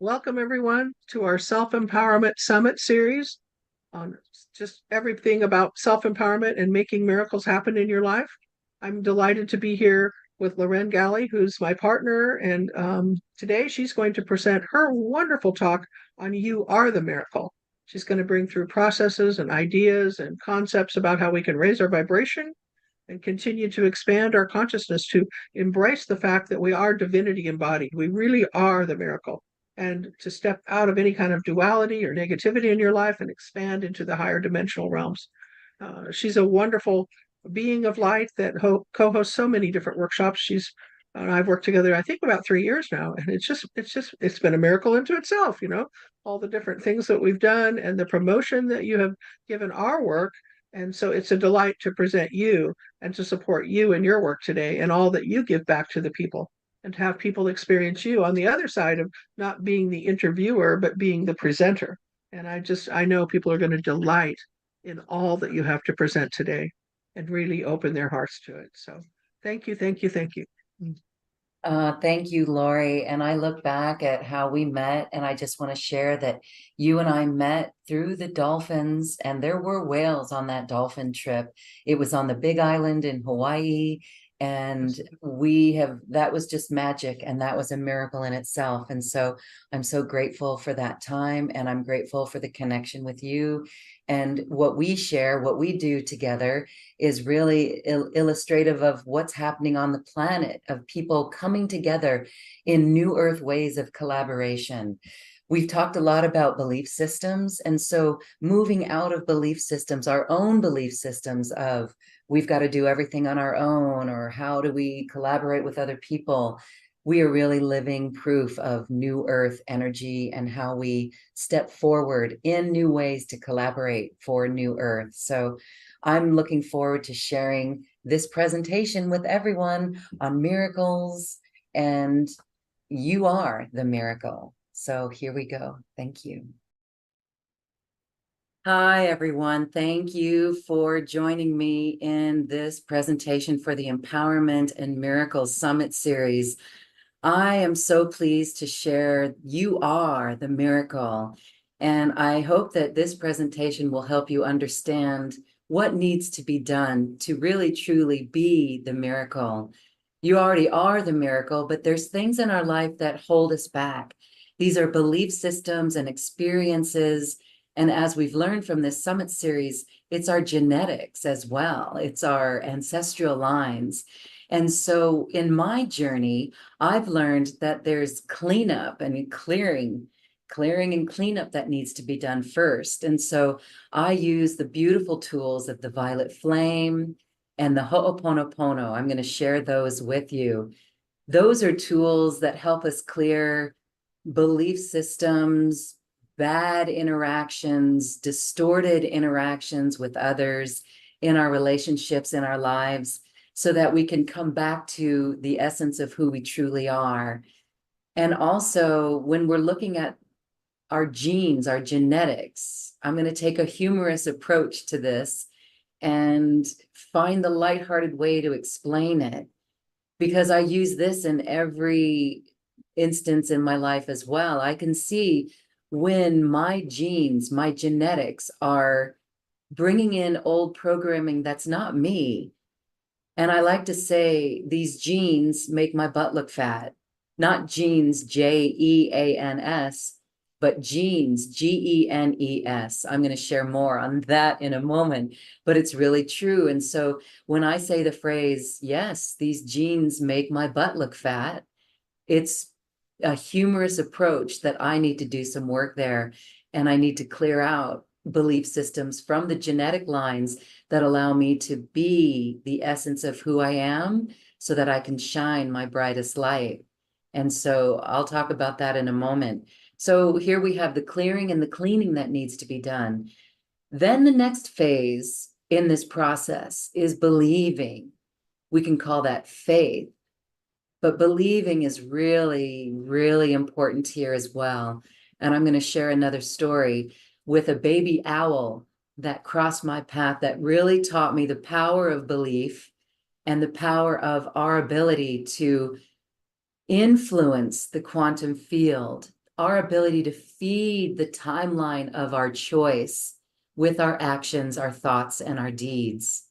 welcome everyone to our Self-Empowerment Summit series on just everything about self-empowerment and making miracles happen in your life. I'm delighted to be here with Lauren Galey, who's my partner, and today she's going to present her wonderful talk on You Are the Miracle. She's going to bring through processes and ideas and concepts about how we can raise our vibration and continue to expand our consciousness to embrace the fact that we are divinity embodied. We really are the miracle. And to step out of any kind of duality or negativity in your life and expand into the higher dimensional realms. She's a wonderful being of light that co-hosts so many different workshops. She's and I've worked together, I think, about 3 years now, and it's been a miracle into itself. All the different things that we've done and the promotion that you have given our work, and so it's a delight to present you and to support you in your work today and all that you give back to the people and to have people experience you on the other side of not being the interviewer, but being the presenter. And I know people are going to delight in all that you have to present today and really open their hearts to it. So thank you, thank you, thank you. Thank you, Lori. And I look back at how we met, and I just want to share that you and I met through the dolphins, and there were whales on that dolphin trip. It was on the Big Island in Hawaii, and that was just magic, and that was a miracle in itself. And so I'm so grateful for that time, and I'm grateful for the connection with you. And what we share, what we do together is really illustrative of what's happening on the planet, of people coming together in new earth ways of collaboration. We've talked a lot about belief systems. And so moving out of belief systems, our own belief systems of we've got to do everything on our own, or how do we collaborate with other people? We are really living proof of new earth energy and how we step forward in new ways to collaborate for new earth. So I'm looking forward to sharing this presentation with everyone on miracles, and you are the miracle. So here we go. Thank you. Hi, everyone. Thank you for joining me in this presentation for the Empowerment and Miracles Summit series. I am so pleased to share You Are the Miracle, and I hope that this presentation will help you understand what needs to be done to really truly be the miracle. You already are the miracle, but there's things in our life that hold us back. These are belief systems and experiences, and as we've learned from this summit series, it's our genetics as well. It's our ancestral lines. And so in my journey, I've learned that there's cleanup and clearing and cleanup that needs to be done first. And so I use the beautiful tools of the violet flame and the Ho'oponopono. I'm going to share those with you. Those are tools that help us clear belief systems, bad interactions, distorted interactions with others in our relationships, in our lives, so that we can come back to the essence of who we truly are. And also, when we're looking at our genes, our genetics, I'm going to take a humorous approach to this and find the lighthearted way to explain it, because I use this in every instance in my life as well. I can see when my genes, my genetics are bringing in old programming that's not me. And I like to say these genes make my butt look fat. Not genes, Jeans, but genes, Genes. I'm going to share more on that in a moment, but it's really true. And so when I say the phrase, yes, these genes make my butt look fat, it's a humorous approach that I need to do some work there. And I need to clear out belief systems from the genetic lines that allow me to be the essence of who I am so that I can shine my brightest light. And so I'll talk about that in a moment. So here we have the clearing and the cleaning that needs to be done. Then the next phase in this process is believing. We can call that faith, but believing is really, really important here as well. And I'm going to share another story with a baby owl that crossed my path that really taught me the power of belief and the power of our ability to influence the quantum field our ability to feed the timeline of our choice with our actions, our thoughts, and our deeds.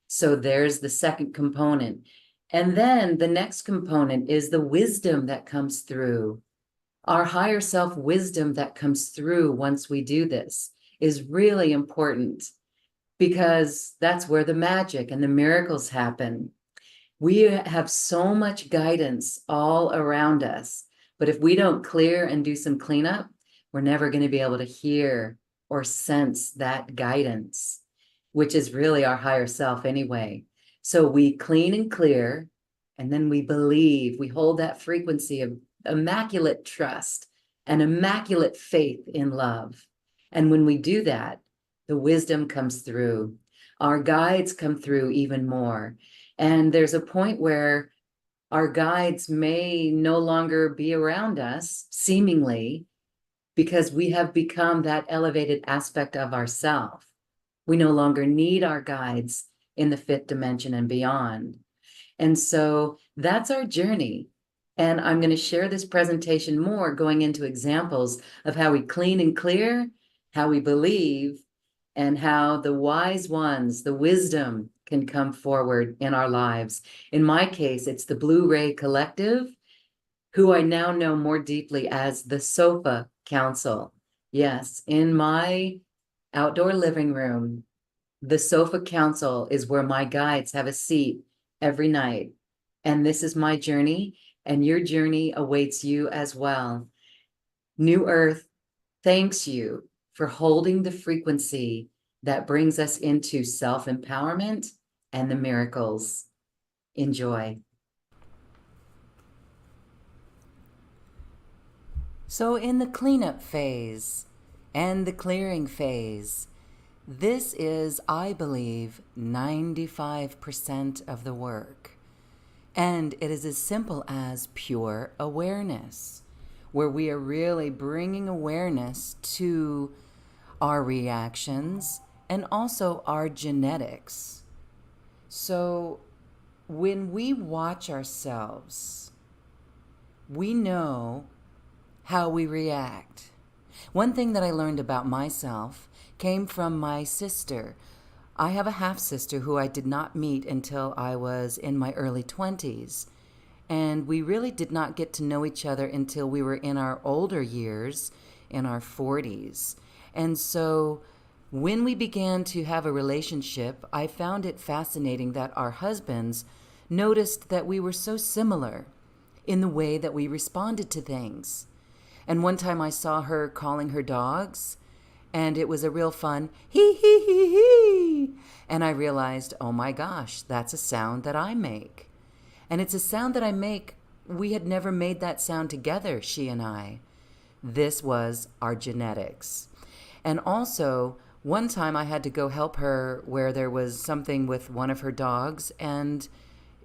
So there's the second component. And then the next component is the wisdom that comes through. Our higher self wisdom that comes through once we do this is really important, because that's where the magic and the miracles happen. We have so much guidance all around us, but if we don't clear and do some cleanup, we're never going to be able to hear or sense that guidance, which is really our higher self anyway. So we clean and clear, and then we believe, we hold that frequency of immaculate trust and immaculate faith in love. And when we do that, the wisdom comes through. Our guides come through even more. And there's a point where our guides may no longer be around us, seemingly, because we have become that elevated aspect of ourself. We no longer need our guides in the fifth dimension and beyond. And so that's our journey. And I'm going to share this presentation more, going into examples of how we clean and clear, how we believe, and how the wise ones, the wisdom, can come forward in our lives. In my case, it's the Blue Ray Collective, who I now know more deeply as the Sofa Council. Yes, in my outdoor living room, the Sofa Council is where my guides have a seat every night. And this is my journey, and your journey awaits you as well. New Earth thanks you for holding the frequency that brings us into self-empowerment and the miracles. Enjoy. So in the cleanup phase and the clearing phase, this is, I believe, 95% of the work. And it is as simple as pure awareness, where we are really bringing awareness to our reactions and also our genetics. So when we watch ourselves, we know how we react. One thing that I learned about myself came from my sister. I have a half-sister who I did not meet until I was in my early 20s. And we really did not get to know each other until we were in our older years, in our 40s. And so when we began to have a relationship, I found it fascinating that our husbands noticed that we were so similar in the way that we responded to things. And one time I saw her calling her dogs, and it was a real fun hee hee hee hee. And I realized, oh my gosh, that's a sound that I make. And it's a sound that I make. We had never made that sound together, she and I. This was our genetics. And also, one time I had to go help her where there was something with one of her dogs, and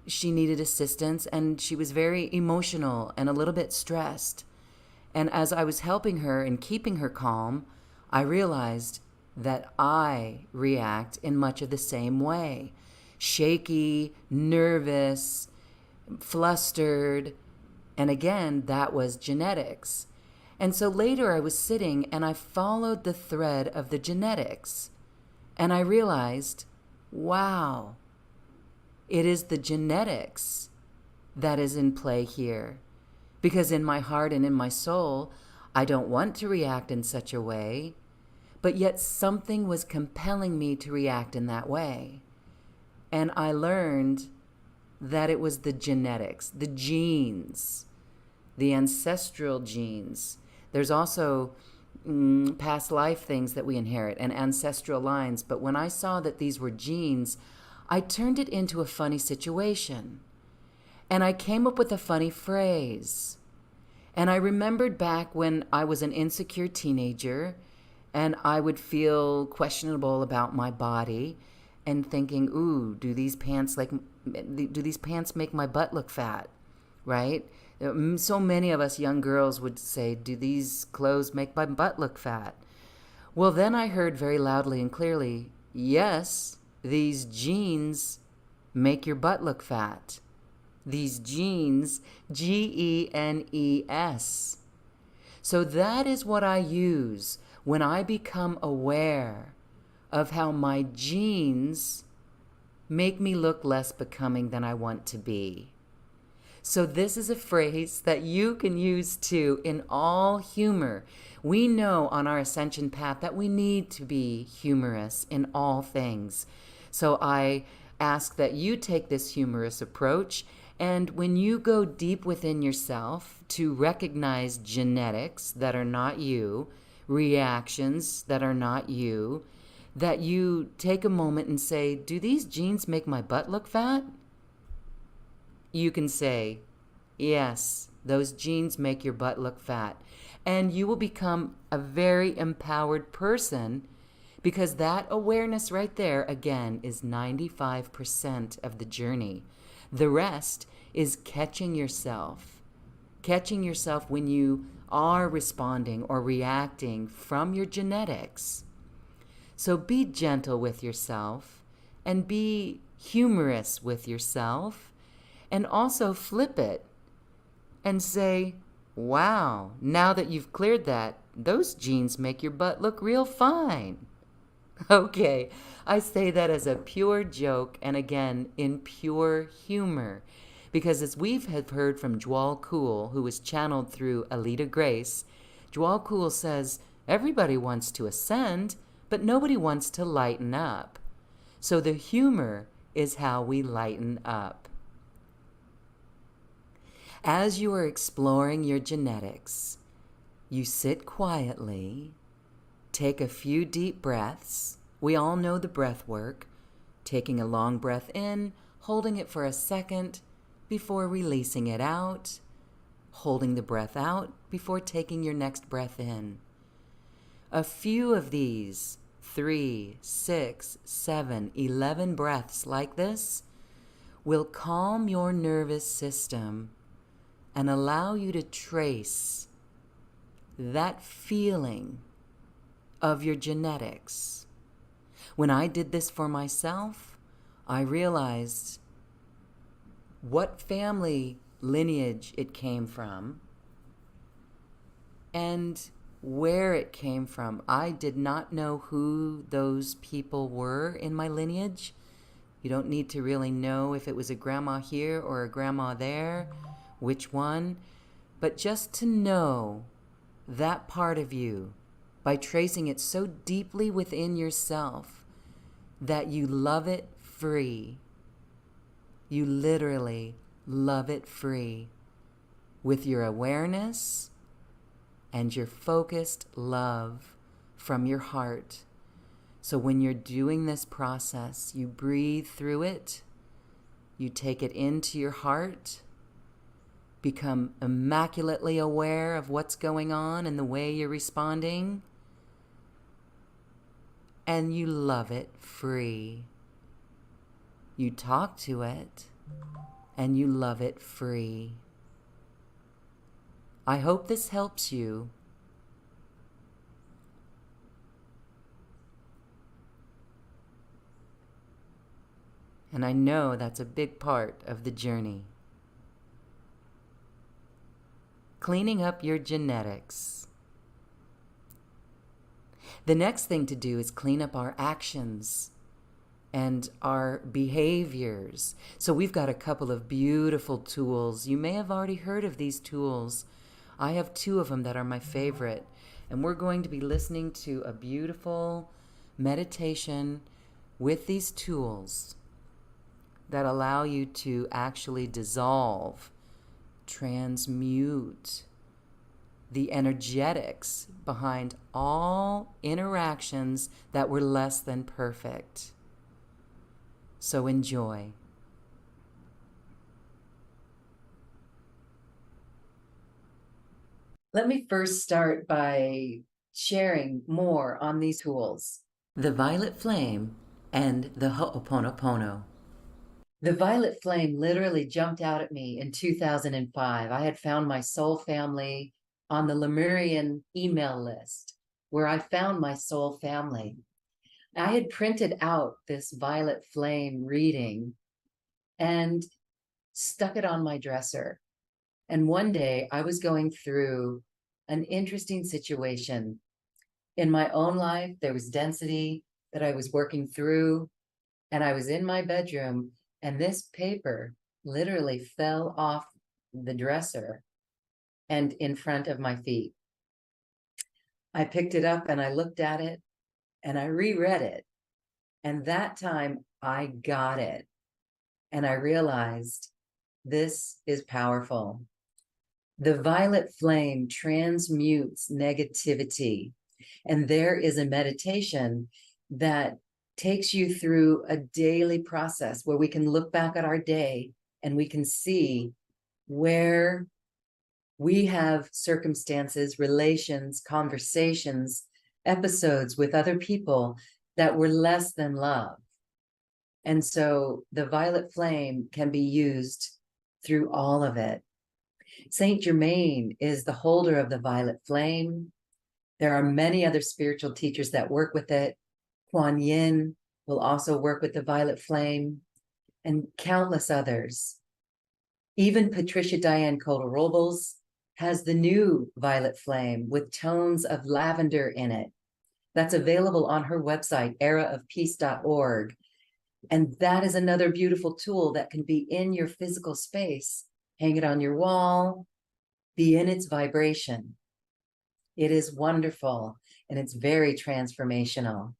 she needed assistance, and she was very emotional and a little bit stressed. And as I was helping her and keeping her calm, I realized that I react in much of the same way. Shaky, nervous, flustered. And again, that was genetics. And so later I was sitting and I followed the thread of the genetics. And I realized, wow, it is the genetics that is in play here. Because in my heart and in my soul, I don't want to react in such a way, but yet something was compelling me to react in that way. And I learned that it was the genetics, the genes, the ancestral genes. There's also past life things that we inherit and ancestral lines. But when I saw that these were genes, I turned it into a funny situation. And I came up with a funny phrase. And I remembered back when I was an insecure teenager and I would feel questionable about my body and thinking, ooh, do these pants make my butt look fat, right? So many of us young girls would say, do these clothes make my butt look fat? Well, then I heard very loudly and clearly, yes, these jeans make your butt look fat. These genes, Genes. So that is what I use when I become aware of how my genes make me look less becoming than I want to be. So this is a phrase that you can use too in all humor. We know on our ascension path that we need to be humorous in all things. So I ask that you take this humorous approach, and when you go deep within yourself to recognize genetics that are not you, reactions that are not you, that you take a moment and say, do these genes make my butt look fat? You can say, yes, those genes make your butt look fat. And you will become a very empowered person, because that awareness right there, again, is 95% of the journey. The rest is catching yourself when you are responding or reacting from your genetics. So be gentle with yourself and be humorous with yourself, and also flip it and say, wow, now that you've cleared that, those genes make your butt look real fine. Okay, I say that as a pure joke, and again, in pure humor. Because as we've heard from Jwal Cool, who was channeled through Alita Grace, Jwal Cool says, everybody wants to ascend, but nobody wants to lighten up. So the humor is how we lighten up. As you are exploring your genetics, you sit quietly, take a few deep breaths. We all know the breath work. Taking a long breath in, holding it for a second before releasing it out, holding the breath out before taking your next breath in. A few of these, 3, 6, 7, 11 breaths like this will calm your nervous system and allow you to trace that feeling of your genetics. When I did this for myself, I realized what family lineage it came from and where it came from. I did not know who those people were in my lineage. You don't need to really know if it was a grandma here or a grandma there, which one, but just to know that part of you by tracing it so deeply within yourself that you love it free. You literally love it free with your awareness and your focused love from your heart. So when you're doing this process, you breathe through it, you take it into your heart, become immaculately aware of what's going on and the way you're responding, and you love it free. You talk to it, and you love it free. I hope this helps you. And I know that's a big part of the journey. Cleaning up your genetics. The next thing to do is clean up our actions and our behaviors. So we've got a couple of beautiful tools. You may have already heard of these tools. I have 2 of them that are my favorite. And we're going to be listening to a beautiful meditation with these tools that allow you to actually dissolve, transmute the energetics behind all interactions that were less than perfect. So enjoy. Let me first start by sharing more on these tools. The violet flame and the Ho'oponopono. The violet flame literally jumped out at me in 2005. I had found my soul family on the Lemurian email list, where I found my soul family. I had printed out this violet flame reading and stuck it on my dresser. And one day I was going through an interesting situation. In my own life, there was density that I was working through, and I was in my bedroom, and this paper literally fell off the dresser and in front of my feet. I picked it up and I looked at it and I reread it. And that time I got it. And I realized this is powerful. The violet flame transmutes negativity. And there is a meditation that takes you through a daily process where we can look back at our day and we can see where we have circumstances, relations, conversations, episodes with other people that were less than love. And so the violet flame can be used through all of it. Saint Germain is the holder of the violet flame. There are many other spiritual teachers that work with it. Kuan Yin will also work with the violet flame, and countless others. Even Patricia Diane Cotter-Robles has the new violet flame with tones of lavender in it. That's available on her website, eraofpeace.org. And that is another beautiful tool that can be in your physical space. Hang it on your wall, be in its vibration. It is wonderful and it's very transformational.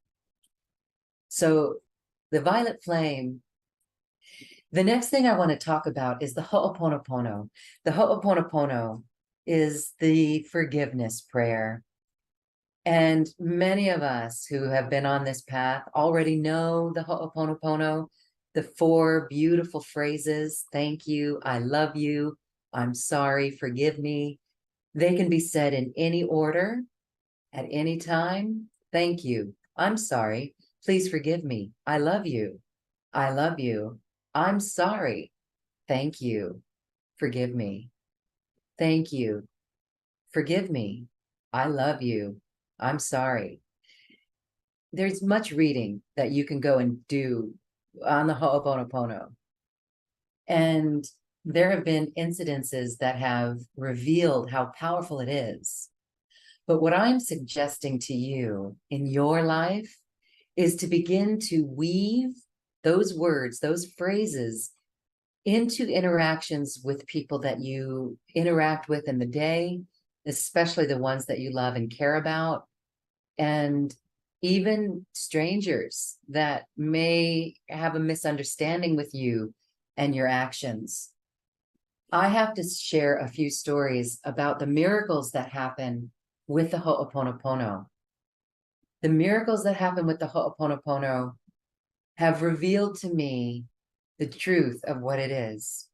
So the violet flame, the next thing I want to talk about is the Ho'oponopono. The Ho'oponopono is the forgiveness prayer. And many of us who have been on this path already know the Ho'oponopono, the 4 beautiful phrases: thank you, I love you, I'm sorry, forgive me. They can be said in any order, at any time. Thank you, I'm sorry, please forgive me, I love you, I'm sorry, thank you, forgive me, thank you, forgive me, I love you, I'm sorry. There's much reading that you can go and do on the Ho'oponopono. And there have been incidences that have revealed how powerful it is. But what I'm suggesting to you in your life is to begin to weave those words, those phrases into interactions with people that you interact with in the day, especially the ones that you love and care about, and even strangers that may have a misunderstanding with you and your actions. I have to share a few stories about the miracles that happen with the Ho'oponopono. The miracles that happen with the Ho'oponopono have revealed to me the truth of what it is.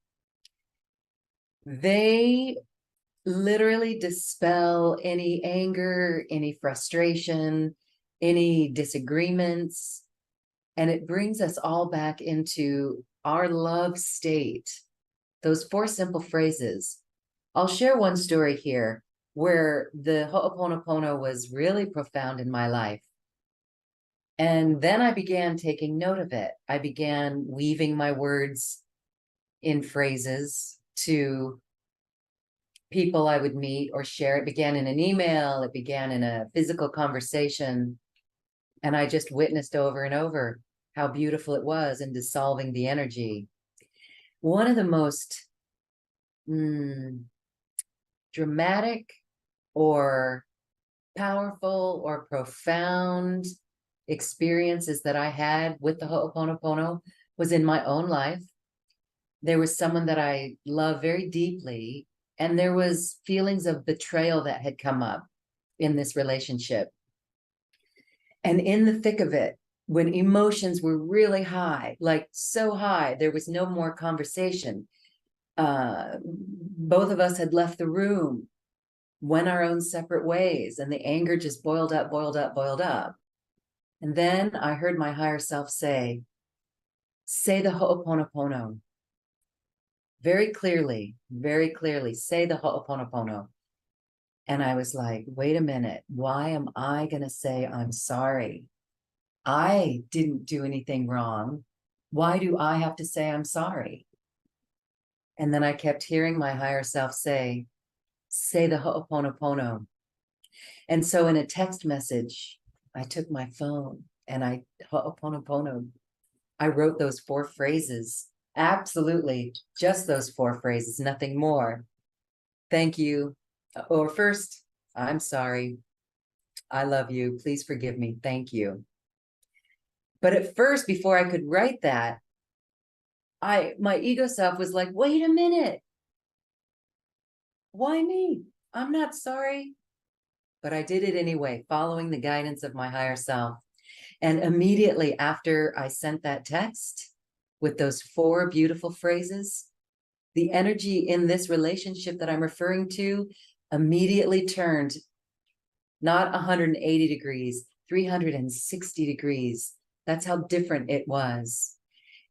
They literally dispel any anger, any frustration, any disagreements, and it brings us all back into our love state. Those 4 simple phrases. I'll share one story here where the Ho'oponopono was really profound in my life. And then I began taking note of it. I began weaving my words in phrases to people I would meet or share. It began in an email, it began in a physical conversation. And I just witnessed over and over how beautiful it was in dissolving the energy. One of the most dramatic or powerful or profound experiences that I had with the Ho'oponopono was in my own life. There was someone that I love very deeply, and there was feelings of betrayal that had come up in this relationship. And in the thick of it, when emotions were really high, like so high, there was no more conversation. Both of us had left the room, went our own separate ways, and the anger just boiled up, boiled up, boiled up. And then I heard my higher self say the Ho'oponopono. Very clearly, say the Ho'oponopono. And I was like, wait a minute, why am I going to say I'm sorry? I didn't do anything wrong. Why do I have to say I'm sorry? And then I kept hearing my higher self say the Ho'oponopono. And so in a text message, I took my phone and I ho'oponopono. I wrote those 4 phrases. Absolutely, just those 4 phrases, nothing more. Thank you. Or first, I'm sorry. I love you. Please forgive me. Thank you. But at first, before I could write that, my ego self was like, wait a minute. Why me? I'm not sorry. But I did it anyway, following the guidance of my higher self. And immediately after I sent that text with those 4 beautiful phrases, the energy in this relationship that I'm referring to immediately turned not 180 degrees, 360 degrees. That's how different it was.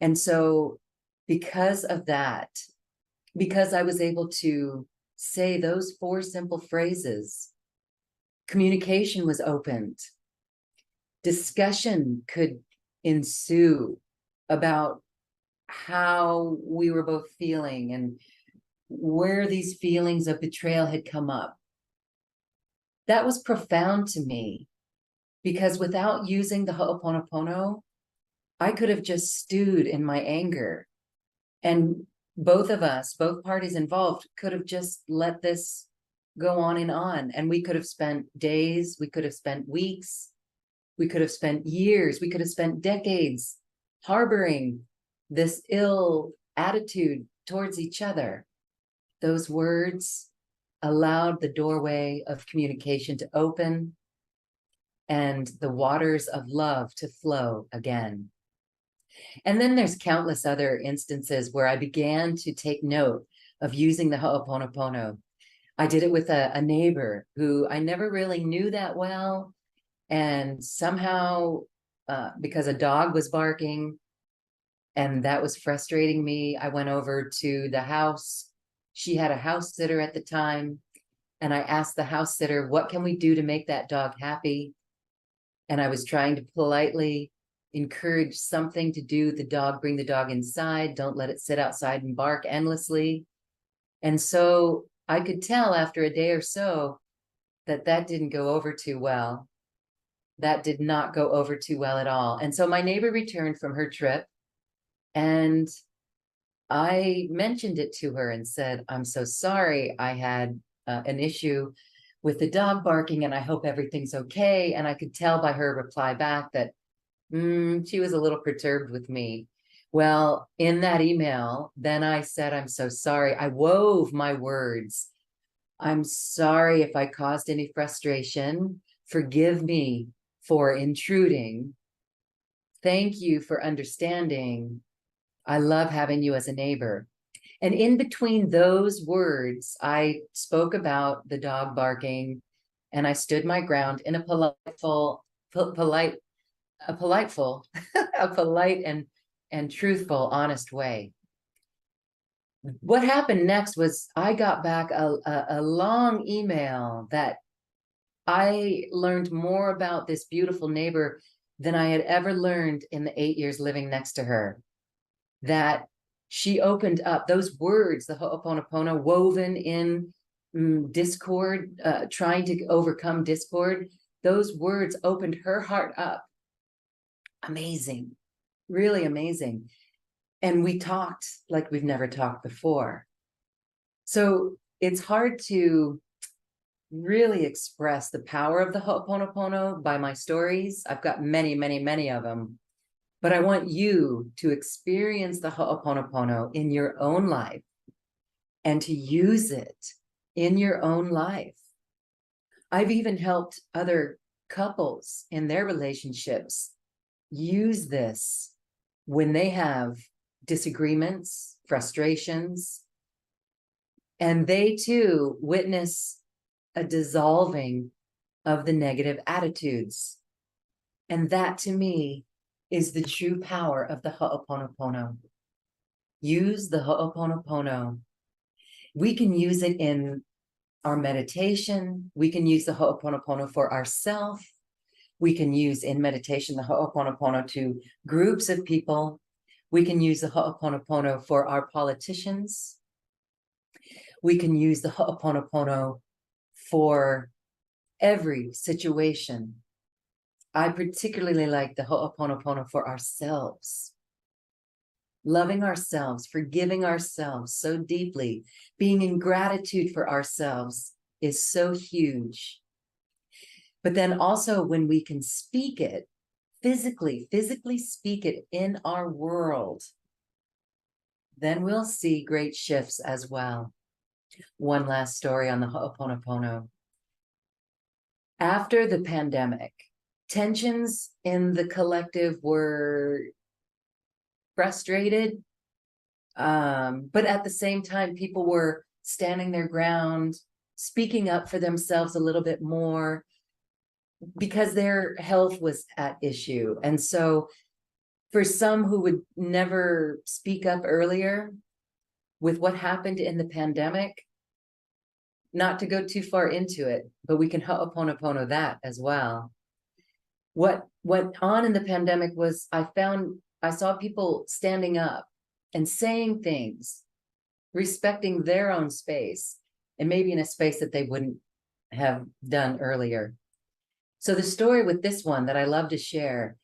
And so, because of that, because I was able to say those 4 simple phrases, communication was opened. Discussion could ensue about how we were both feeling and where these feelings of betrayal had come up. That was profound to me, because without using the ho'oponopono, I could have just stewed in my anger. And both of us, both parties involved, could have just let this go on. And we could have spent days, we could have spent weeks, we could have spent years, we could have spent decades harboring this ill attitude towards each other. Those words allowed the doorway of communication to open and the waters of love to flow again. And then there's countless other instances where I began to take note of using the ho'oponopono. I did it with a neighbor who I never really knew that well. And somehow, because a dog was barking and that was frustrating me, I went over to the house. She had a house sitter at the time. And I asked the house sitter, what can we do to make that dog happy? And I was trying to politely encourage something to do with the dog, bring the dog inside, don't let it sit outside and bark endlessly. And so I could tell after a day or so that that didn't go over too well. That did not go over too well at all. And so my neighbor returned from her trip and I mentioned it to her and said, I'm so sorry. I had an issue with the dog barking and I hope everything's okay. And I could tell by her reply back that she was a little perturbed with me. Well, in that email, then I said, I'm so sorry. I wove my words. I'm sorry if I caused any frustration. Forgive me for intruding. Thank you for understanding. I love having you as a neighbor. And in between those words, I spoke about the dog barking and I stood my ground in a polite and truthful, honest way. What happened next was I got back a long email that I learned more about this beautiful neighbor than I had ever learned in the 8 years living next to her. That she opened up those words, the ho'oponopono, woven in discord, trying to overcome discord. Those words opened her heart up. Amazing, really amazing. And we talked like we've never talked before. So it's hard to really express the power of the ho'oponopono by my stories. I've got many, many, many of them. But I want you to experience the ho'oponopono in your own life and to use it in your own life. I've even helped other couples in their relationships use this when they have disagreements, frustrations, and they too witness a dissolving of the negative attitudes. And that to me is the true power of the ho'oponopono. Use the ho'oponopono. We can use it in our meditation. We can use the ho'oponopono for ourselves. We can use in meditation the ho'oponopono to groups of people. We can use the ho'oponopono for our politicians. We can use the ho'oponopono for every situation. I particularly like the Ho'oponopono for ourselves. Loving ourselves, forgiving ourselves so deeply, being in gratitude for ourselves is so huge. But then also when we can speak it, physically speak it in our world, then we'll see great shifts as well. One last story on the Ho'oponopono. After the pandemic, tensions in the collective were frustrated, but at the same time, people were standing their ground, speaking up for themselves a little bit more because their health was at issue. And so for some who would never speak up earlier, with what happened in the pandemic, not to go too far into it, but we can Ho'oponopono that as well. What went on in the pandemic was I saw people standing up and saying things, respecting their own space, and maybe in a space that they wouldn't have done earlier. So the story with this one that I love to share,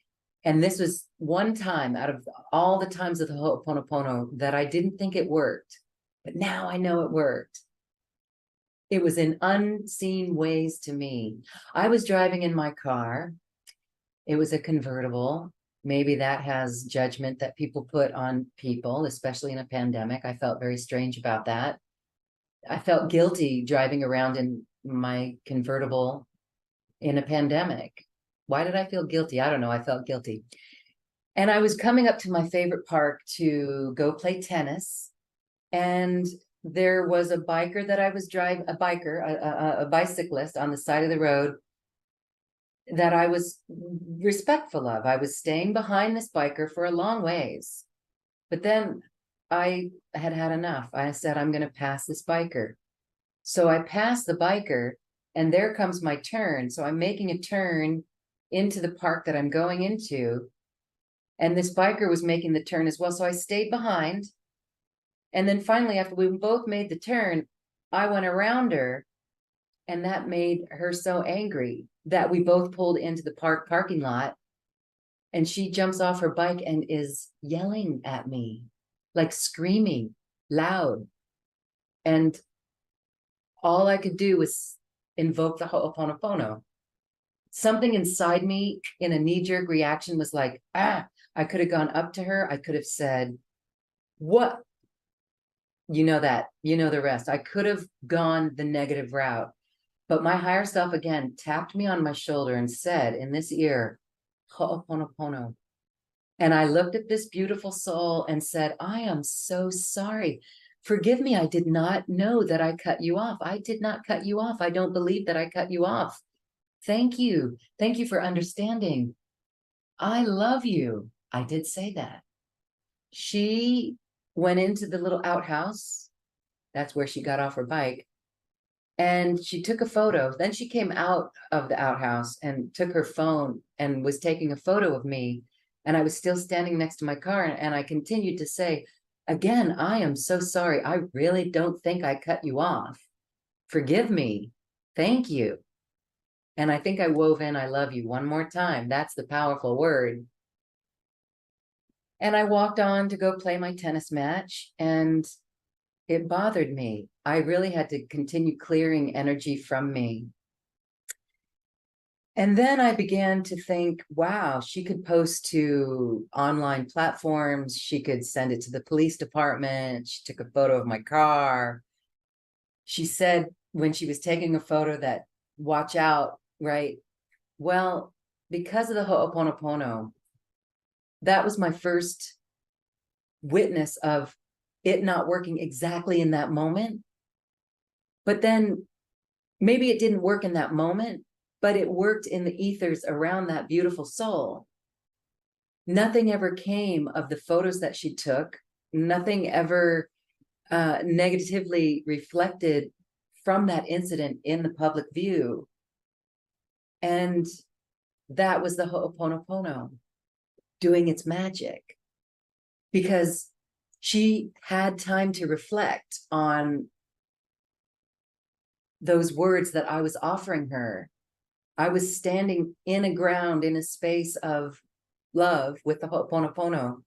and this was one time out of all the times of the Ho'oponopono that I didn't think it worked, but now I know it worked. It was in unseen ways to me. I was driving in my car. It was a convertible. Maybe that has judgment that people put on people, especially in a pandemic. I felt very strange about that. I felt guilty driving around in my convertible in a pandemic. Why did I feel guilty? I don't know. I felt guilty. And I was coming up to my favorite park to go play tennis. And there was a biker that I was driving, a bicyclist on the side of the road that I was respectful of. I was staying behind this biker for a long ways. But then I had had enough. I said, I'm going to pass this biker. So I passed the biker, and there comes my turn. So I'm making a turn into the park that I'm going into. And this biker was making the turn as well. So I stayed behind. And then finally, after we both made the turn, I went around her, and that made her so angry that we both pulled into the parking lot, and she jumps off her bike and is yelling at me, like screaming loud. And all I could do was invoke the Ho'oponopono. Something inside me in a knee-jerk reaction was like, I could have gone up to her. I could have said, what? You know that, you know the rest. I could have gone the negative route, but my higher self again tapped me on my shoulder and said in this ear, Ho'oponopono. And I looked at this beautiful soul and said, I am so sorry. Forgive me. I did not know that I cut you off. I did not cut you off. I don't believe that I cut you off. Thank you. Thank you for understanding. I love you. I did say that. She went into the little outhouse. That's where she got off her bike. And she took a photo. Then she came out of the outhouse and took her phone and was taking a photo of me. And I was still standing next to my car. And I continued to say, again, I am so sorry. I really don't think I cut you off. Forgive me. Thank you. And I think I wove in, I love you one more time. That's the powerful word. And I walked on to go play my tennis match, and it bothered me. I really had to continue clearing energy from me. And then I began to think, wow, she could post to online platforms. She could send it to the police department. She took a photo of my car. She said when she was taking a photo that, watch out, right? Well, because of the Ho'oponopono, that was my first witness of it not working exactly in that moment. But then maybe it didn't work in that moment, but it worked in the ethers around that beautiful soul. Nothing ever came of the photos that she took. Nothing ever negatively reflected from that incident in the public view. And that was the Ho'oponopono doing its magic, because she had time to reflect on those words that I was offering her. I was standing in a space of love with the Ho'oponopono,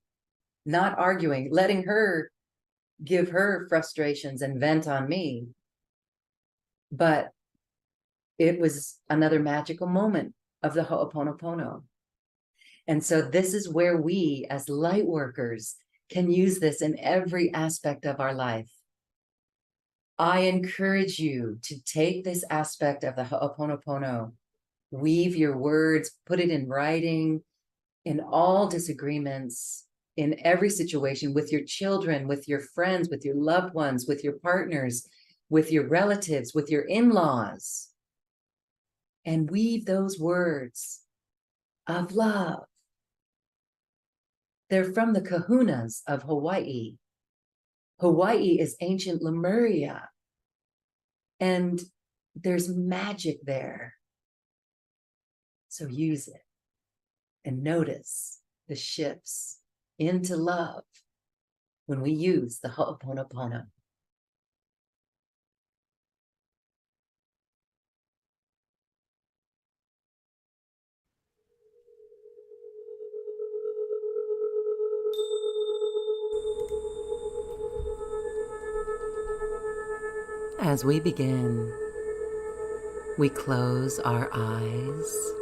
not arguing, letting her give her frustrations and vent on me. But it was another magical moment of the Ho'oponopono. And so this is where we as light workers can use this in every aspect of our life. I encourage you to take this aspect of the Ho'oponopono, weave your words, put it in writing, in all disagreements, in every situation, with your children, with your friends, with your loved ones, with your partners, with your relatives, with your in-laws, and weave those words of love. They're from the kahunas of Hawaii. Hawaii is ancient Lemuria, and there's magic there. So use it and notice the shifts into love when we use the Ho'oponopono. As we begin, we close our eyes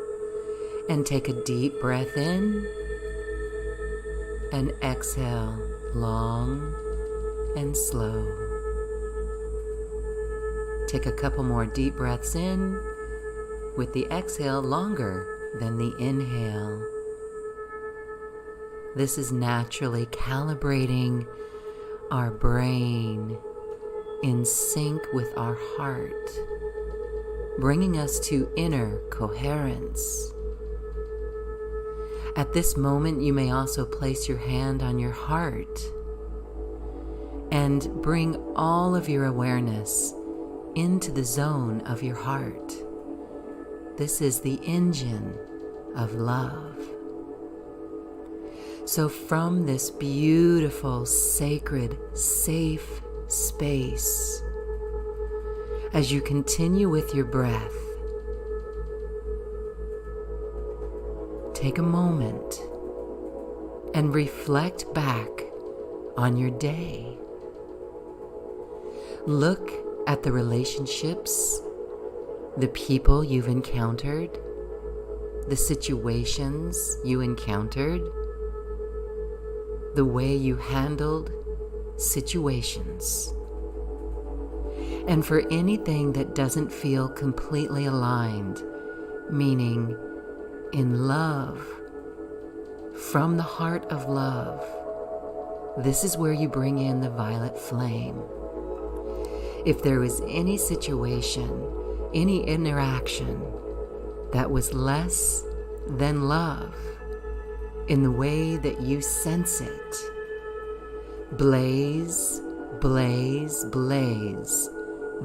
and take a deep breath in and exhale long and slow. Take a couple more deep breaths in with the exhale longer than the inhale. This is naturally calibrating our brain in sync with our heart, bringing us to inner coherence. At this moment, you may also place your hand on your heart and bring all of your awareness into the zone of your heart. This is the engine of love. So from this beautiful, sacred, safe space, as you continue with your breath, take a moment and reflect back on your day. Look at the relationships, the people you've encountered, the situations you encountered, the way you handled situations. And for anything that doesn't feel completely aligned, meaning in love, from the heart of love, this is where you bring in the violet flame. If there was any situation, any interaction that was less than love in the way that you sense it, blaze, blaze, blaze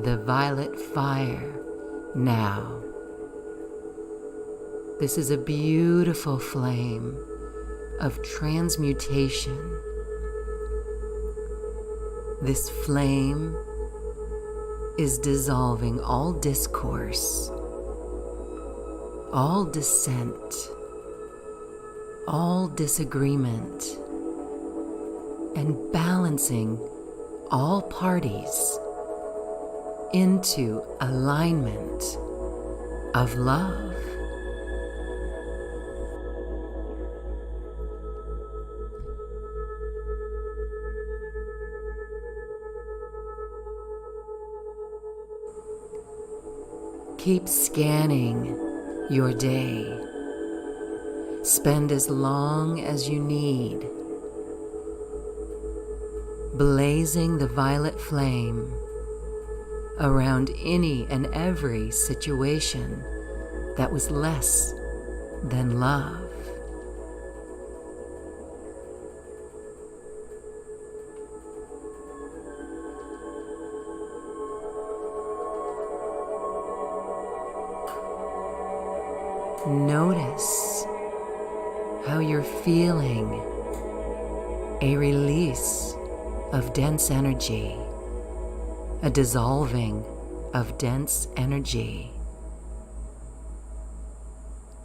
the violet fire now. This is a beautiful flame of transmutation. This flame is dissolving all discourse, all dissent, all disagreement, and balancing all parties into alignment of love. Keep scanning your day. Spend as long as you need, blazing the violet flame around any and every situation that was less than love. Notice how you're feeling a release of dense energy, a dissolving of dense energy.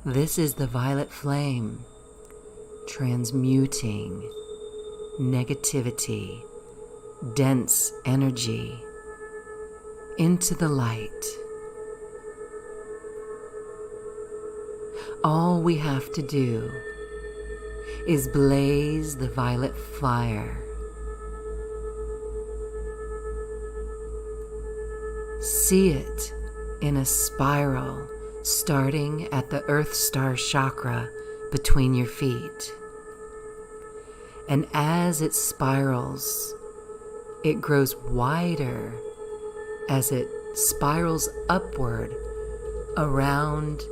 This is the violet flame, transmuting negativity, dense energy into the light. All we have to do is blaze the violet fire. See it in a spiral starting at the Earth Star chakra between your feet. And as it spirals, it grows wider as it spirals upward around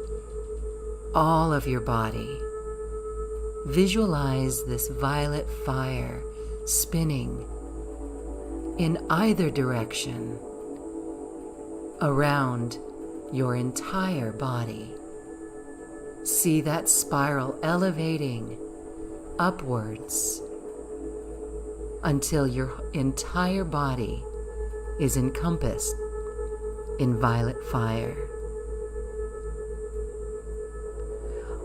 all of your body. Visualize this violet fire spinning in either direction around your entire body. See that spiral elevating upwards until your entire body is encompassed in violet fire.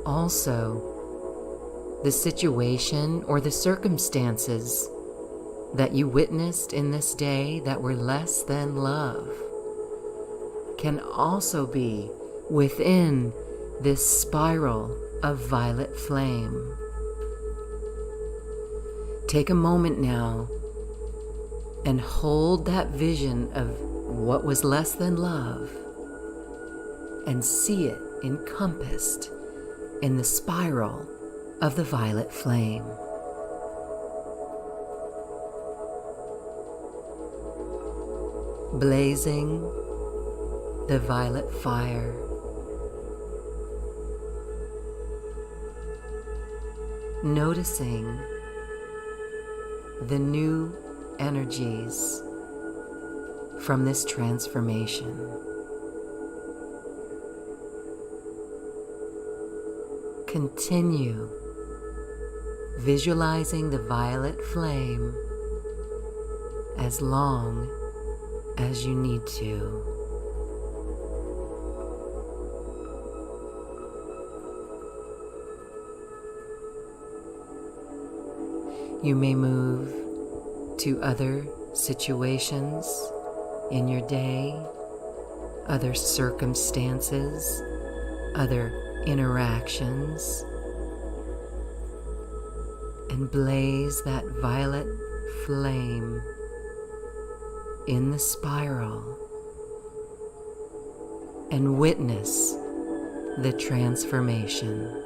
Also, the situation or the circumstances that you witnessed in this day that were less than love can also be within this spiral of violet flame. Take a moment now and hold that vision of what was less than love and see it encompassed in the spiral of the violet flame. Blazing the violet fire. Noticing the new energies from this transformation. Continue visualizing the violet flame as long as you need to. You may move to other situations in your day, other circumstances, other interactions, and blaze that violet flame in the spiral and witness the transformation.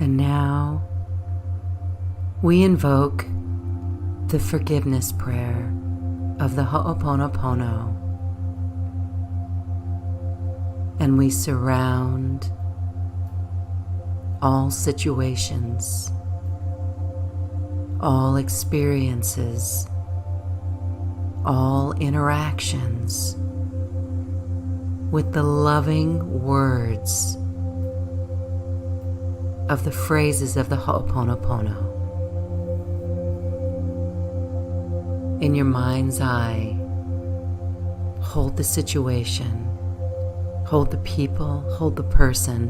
And now we invoke the forgiveness prayer of the Ho'oponopono, and we surround all situations, all experiences, all interactions with the loving words of the phrases of the Ho'oponopono. In your mind's eye, hold the situation, hold the people, hold the person,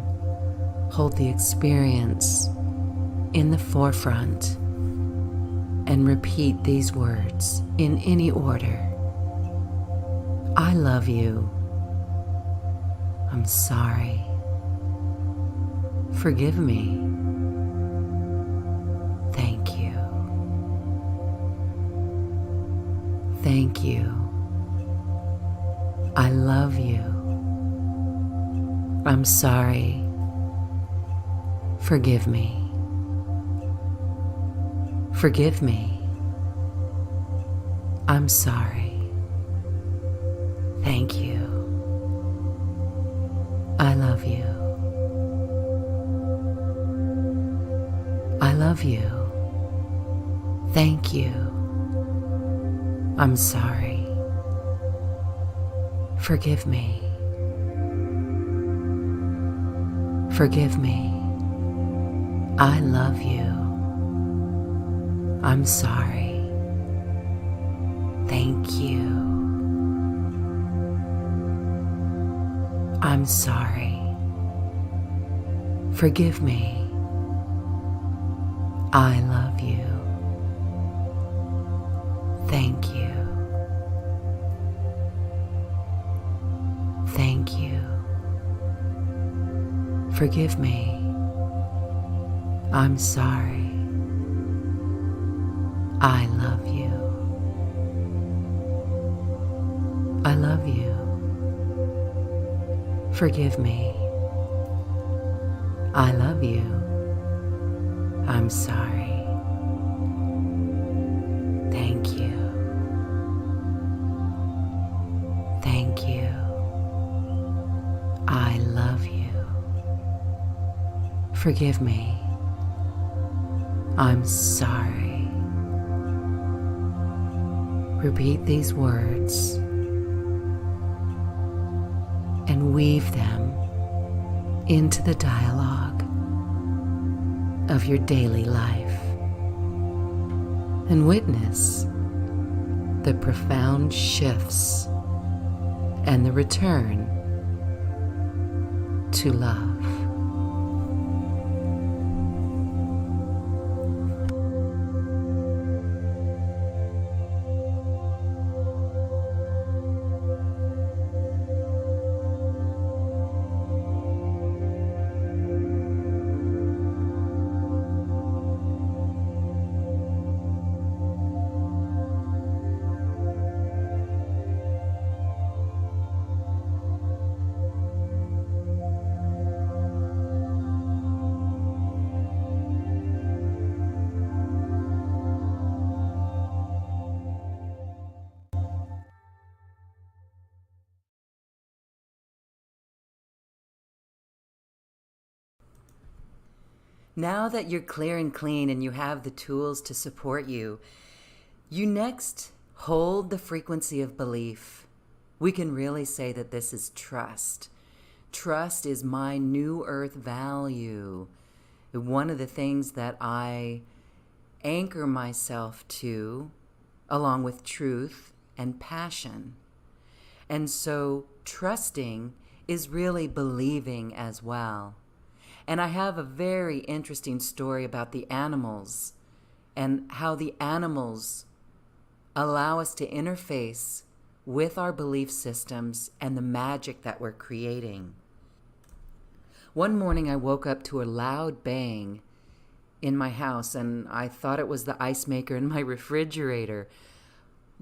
hold the experience in the forefront, and repeat these words in any order. I love you. I'm sorry. Forgive me. Thank you. Thank you. I love you. I'm sorry. Forgive me. Forgive me. I'm sorry. Thank you. I love you. I love you. Thank you. I'm sorry. Forgive me. Forgive me. I love you. I'm sorry. Thank you. I'm sorry. Forgive me. I love you. Thank you. Thank you. Forgive me. I'm sorry. I love you. I love you. Forgive me. I love you. I'm sorry. Thank you. Thank you. I love you. Forgive me. I'm sorry. Repeat these words and weave them into the dialogue of your daily life, and witness the profound shifts and the return to love. Now that you're clear and clean and you have the tools to support you, you next hold the frequency of belief. We can really say that this is trust. Trust is my new earth value. One of the things that I anchor myself to, along with truth and passion. And so trusting is really believing as well. And I have a very interesting story about the animals and how the animals allow us to interface with our belief systems and the magic that we're creating. One morning I woke up to a loud bang in my house, and I thought it was the ice maker in my refrigerator.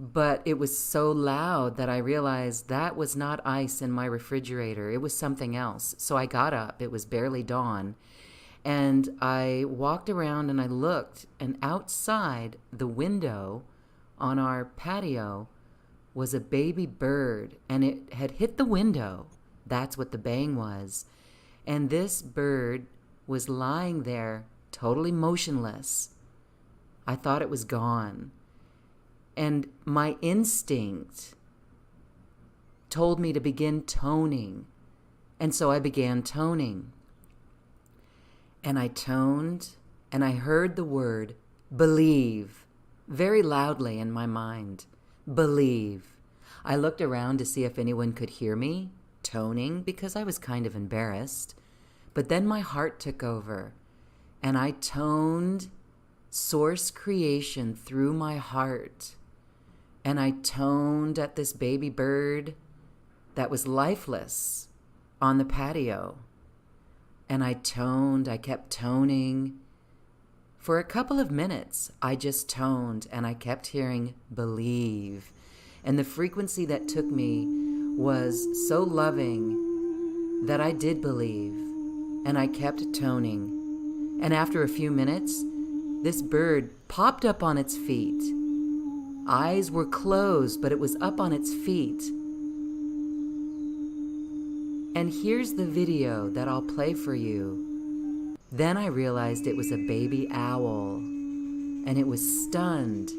But it was so loud that I realized that was not ice in my refrigerator. It was something else. So I got up. It was barely dawn. And I walked around and I looked, and outside the window on our patio was a baby bird, and it had hit the window. That's what the bang was. And this bird was lying there totally motionless. I thought it was gone. And my instinct told me to begin toning. And so I began toning. and I toned, and I heard the word believe very loudly in my mind. Believe. I looked around to see if anyone could hear me toning because I was kind of embarrassed. But then my heart took over, and I toned source creation through my heart. And I toned at this baby bird that was lifeless on the patio. And I kept toning. For a couple of minutes, I just toned, and I kept hearing believe. And the frequency that took me was so loving that I did believe, and I kept toning. And after a few minutes, this bird popped up on its feet. Eyes were closed, but it was up on its feet. And here's the video that I'll play for you. Then I realized it was a baby owl, and it was stunned.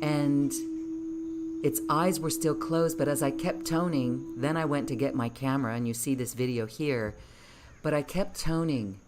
And its eyes were still closed, but as I kept toning, then I went to get my camera, and you see this video here. But I kept toning.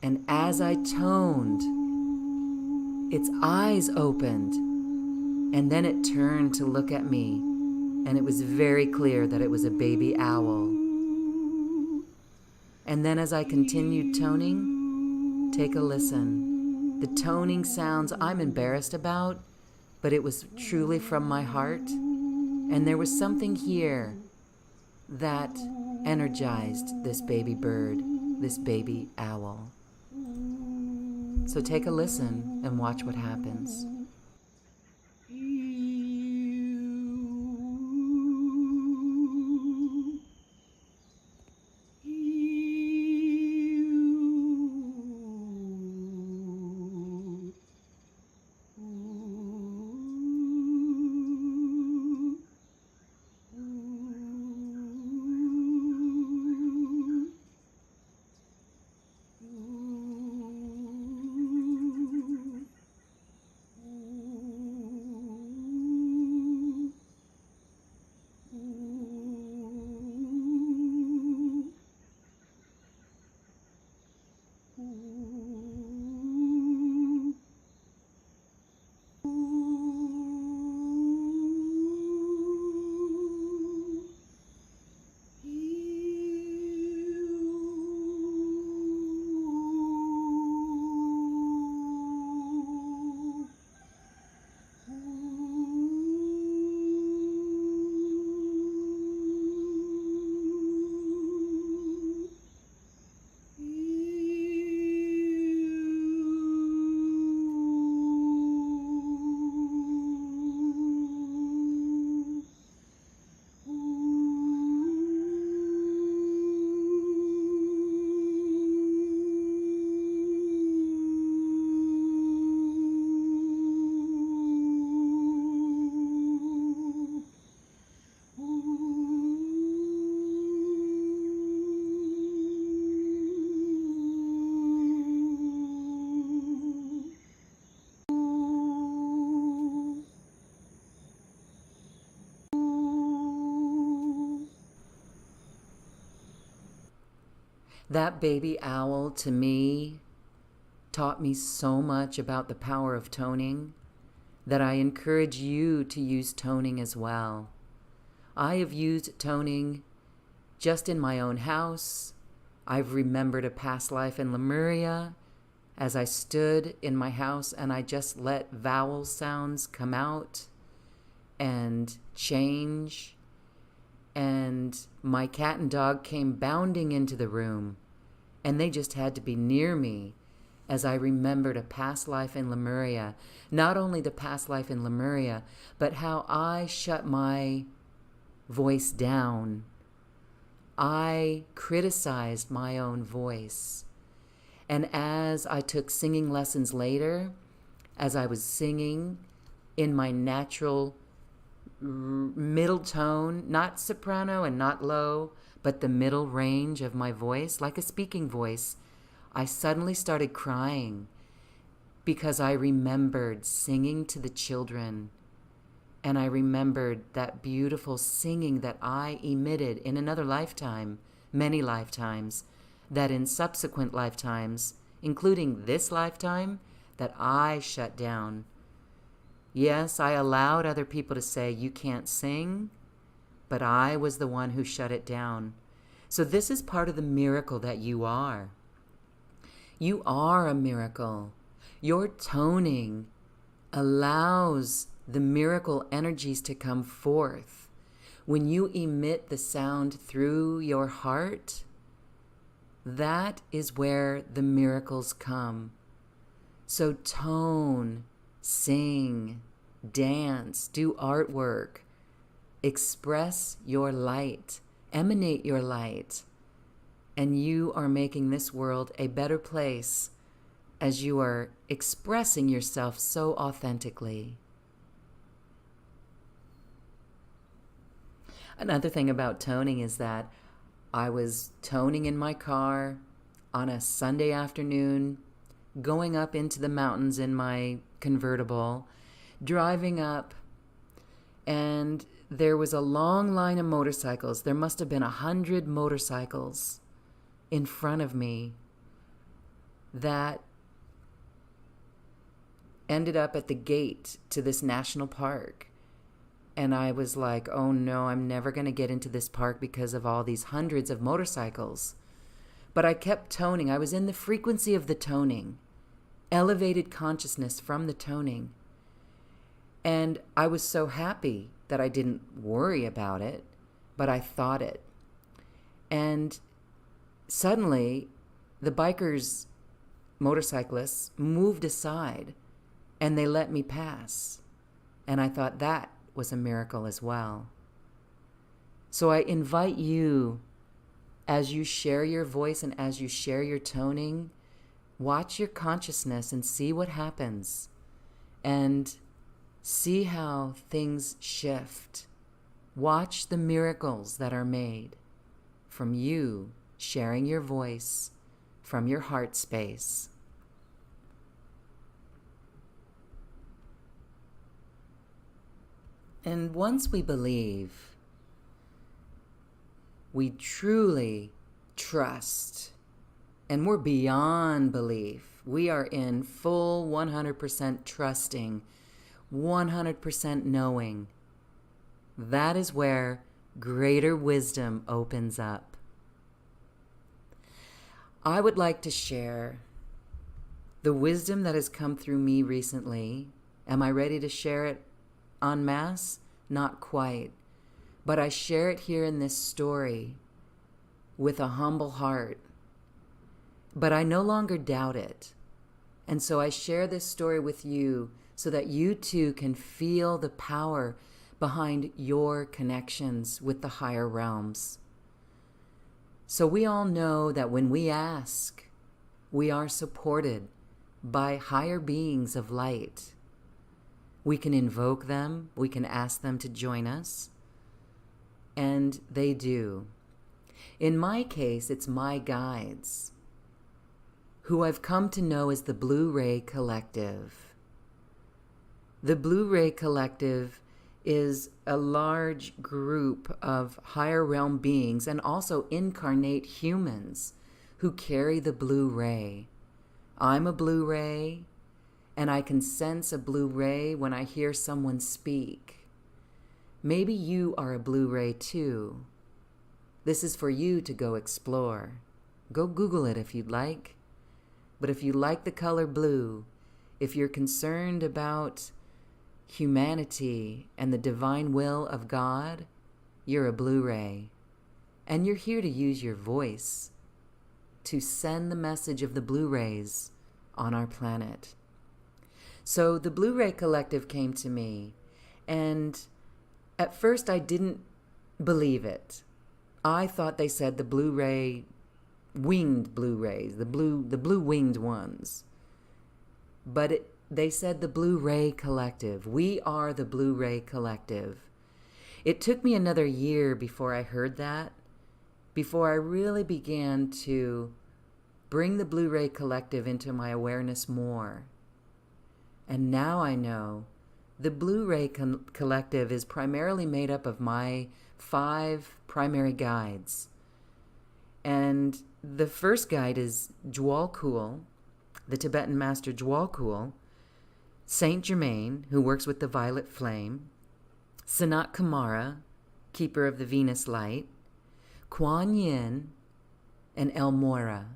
And as I toned, its eyes opened, and then it turned to look at me, and it was very clear that it was a baby owl. And then as I continued toning, take a listen. The toning sounds I'm embarrassed about, but it was truly from my heart, and there was something here that energized this baby bird, this baby owl. So take a listen and watch what happens. That baby owl, to me, taught me so much about the power of toning that I encourage you to use toning as well. I have used toning just in my own house. I've remembered a past life in Lemuria as I stood in my house and I just let vowel sounds come out and change. And my cat and dog came bounding into the room, and they just had to be near me as I remembered a past life in Lemuria. Not only the past life in Lemuria, but how I shut my voice down. I criticized my own voice. And as I took singing lessons later, as I was singing in my natural middle tone, not soprano and not low, but the middle range of my voice, like a speaking voice, I suddenly started crying because I remembered singing to the children. And I remembered that beautiful singing that I emitted in another lifetime, many lifetimes, that in subsequent lifetimes, including this lifetime, that I shut down. Yes, I allowed other people to say, you can't sing, but I was the one who shut it down. So this is part of the miracle that you are. You are a miracle. Your toning allows the miracle energies to come forth. When you emit the sound through your heart, that is where the miracles come. So tone, sing, dance, do artwork, express your light, emanate your light, and you are making this world a better place as you are expressing yourself so authentically. Another thing about toning is that I was toning in my car on a Sunday afternoon, going up into the mountains in my convertible, driving up, and there was a long line of motorcycles. There must have been 100 motorcycles in front of me that ended up at the gate to this national park. And I was like, oh no, I'm never going to get into this park because of all these hundreds of motorcycles. But I kept toning. I was in the frequency of the toning, elevated consciousness from the toning. And I was so happy that I didn't worry about it, but I thought it. And suddenly, the bikers, motorcyclists, moved aside and they let me pass. And I thought that was a miracle as well. So I invite you, as you share your voice and as you share your toning, watch your consciousness and see what happens. And see how things shift. Watch the miracles that are made from you sharing your voice from your heart space. And once we believe, we truly trust, and we're beyond belief. We are in full 100% trusting, 100% knowing. That is where greater wisdom opens up. I would like to share the wisdom that has come through me recently. Am I ready to share it en masse? Not quite. But I share it here in this story with a humble heart. But I no longer doubt it. And so I share this story with you so that you too can feel the power behind your connections with the higher realms. So we all know that when we ask, we are supported by higher beings of light. We can invoke them, we can ask them to join us, and they do. In my case, it's my guides, who I've come to know as the Blue Ray Collective. The Blue Ray Collective is a large group of higher realm beings and also incarnate humans who carry the blue ray. I'm a blue ray, and I can sense a blue ray when I hear someone speak. Maybe you are a blue ray too. This is for you to go explore. Go Google it if you'd like. But if you like the color blue, if you're concerned about humanity and the divine will of God, you're a blue ray. And you're here to use your voice to send the message of the blue rays on our planet. So the Blu-ray Collective came to me, and at first I didn't believe it. I thought they said the Blu-ray winged Blu-rays, the blue winged ones. But they said the Blu-ray Collective. We are the Blu-ray Collective. It took me another year before I heard that, before I really began to bring the Blu-ray Collective into my awareness more. And now I know the Blu-ray Collective is primarily made up of my 5 primary guides. And the first guide is Jwal, the Tibetan master Jwal, Saint Germain, who works with the violet flame, Sanat Kumara, keeper of the Venus light, Kuan Yin, and El Morra.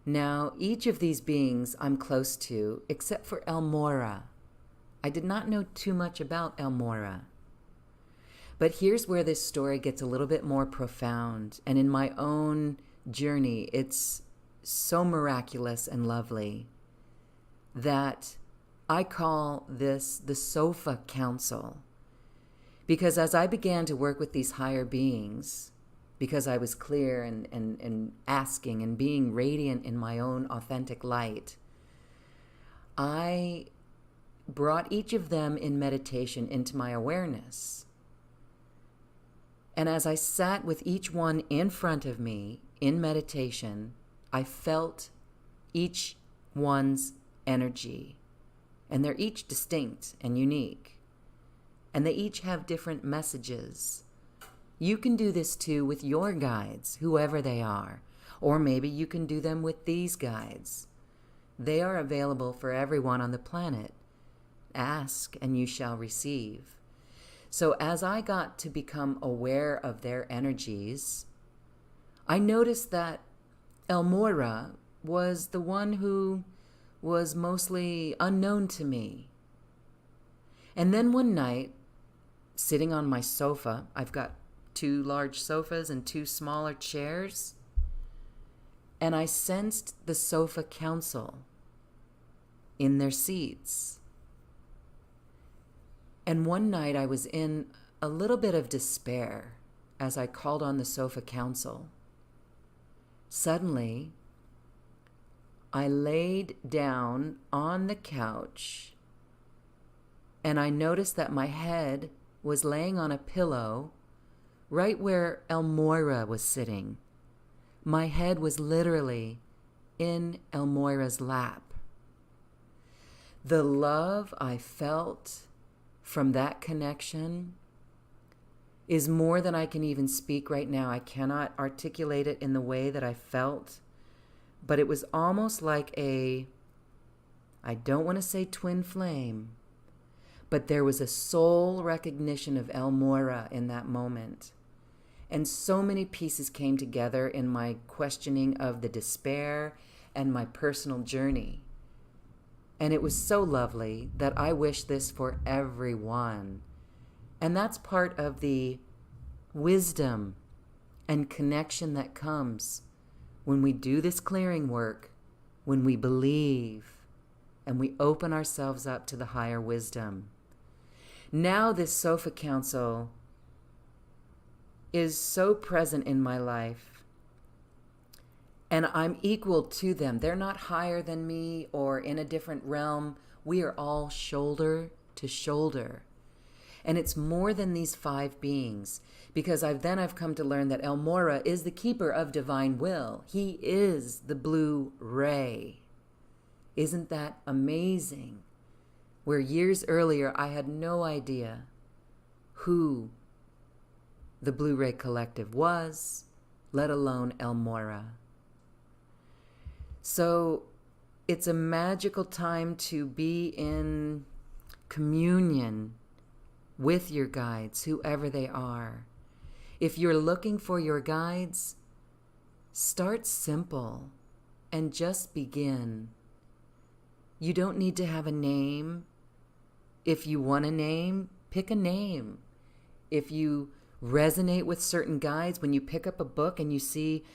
Now, each of these beings I'm close to, except for El Morra. I did not know too much about El Morra. But here's where this story gets a little bit more profound. And in my own journey, it's so miraculous and lovely that I call this the Sofa Council. Because as I began to work with these higher beings, because I was clear and asking and being radiant in my own authentic light, I brought each of them in meditation into my awareness. And as I sat with each one in front of me in meditation, I felt each one's energy. And they're each distinct and unique. And they each have different messages. You can do this too with your guides, whoever they are. Or maybe you can do them with these guides. They are available for everyone on the planet. Ask and you shall receive. So as I got to become aware of their energies, I noticed that El Morra was the one who was mostly unknown to me. And then one night, sitting on my sofa, I've got 2 large sofas and 2 smaller chairs, and I sensed the Sofa Council in their seats. And one night I was in a little bit of despair as I called on the Sofa Council. Suddenly, I laid down on the couch and I noticed that my head was laying on a pillow right where El Morra was sitting. My head was literally in El Morra's lap. The love I felt from that connection is more than I can even speak right now. I cannot articulate it in the way that I felt, but it was almost like I don't want to say twin flame, but there was a soul recognition of El Morra in that moment. And so many pieces came together in my questioning of the despair and my personal journey. And it was so lovely that I wish this for everyone. And that's part of the wisdom and connection that comes when we do this clearing work, when we believe and we open ourselves up to the higher wisdom. Now this Sofa Council is so present in my life, and I'm equal to them. They're not higher than me or in a different realm. We are all shoulder to shoulder. And it's more than these 5 beings, because I've come to learn that El Morra is the keeper of divine will. He is the blue ray. Isn't that amazing? Where years earlier I had no idea who the Blue Ray Collective was, let alone El Morra. So it's a magical time to be in communion with your guides, whoever they are. If you're looking for your guides, start simple and just begin. You don't need to have a name. If you want a name, pick a name. If you resonate with certain guides, when you pick up a book and you see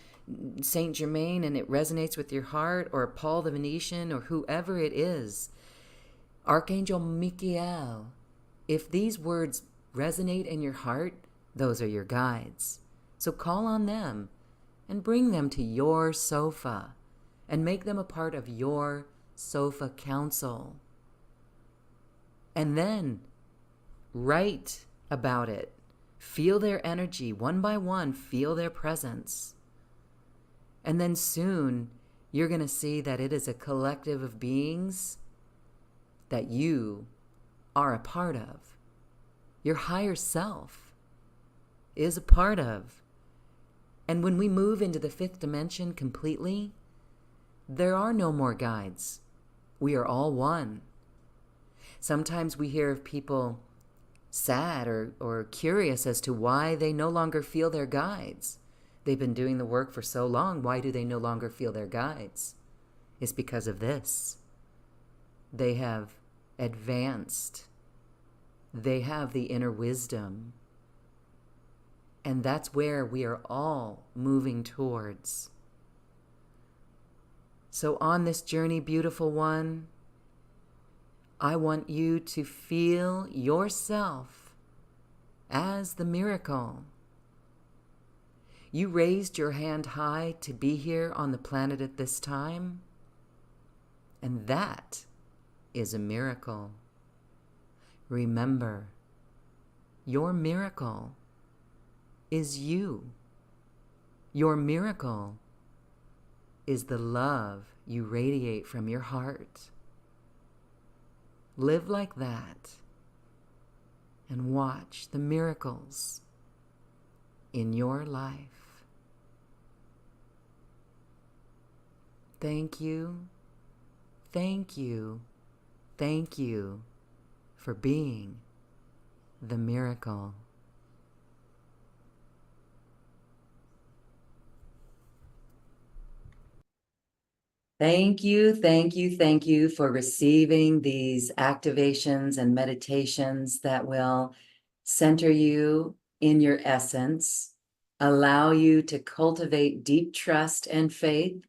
Saint Germain and it resonates with your heart, or Paul the Venetian, or whoever it is, Archangel Michael, if these words resonate in your heart, those are your guides. So call on them and bring them to your sofa and make them a part of your sofa council. And then write about it. Feel their energy one by one, feel their presence. And then soon you're going to see that it is a collective of beings that you are a part of. Your higher self is a part of. And when we move into the fifth dimension completely, there are no more guides. We are all one. Sometimes we hear of people sad or curious as to why they no longer feel their guides. They've been doing the work for so long. Why do they no longer feel their guides? It's because of this. They have advanced. They have the inner wisdom. And that's where we are all moving towards. So on this journey, beautiful one, I want you to feel yourself as the miracle. You raised your hand high to be here on the planet at this time, and that is a miracle. Remember, your miracle is you. Your miracle is the love you radiate from your heart. Live like that and watch the miracles in your life. Thank you, thank you, thank you for being the miracle. Thank you, thank you, thank you for receiving these activations and meditations that will center you in your essence, allow you to cultivate deep trust and faith,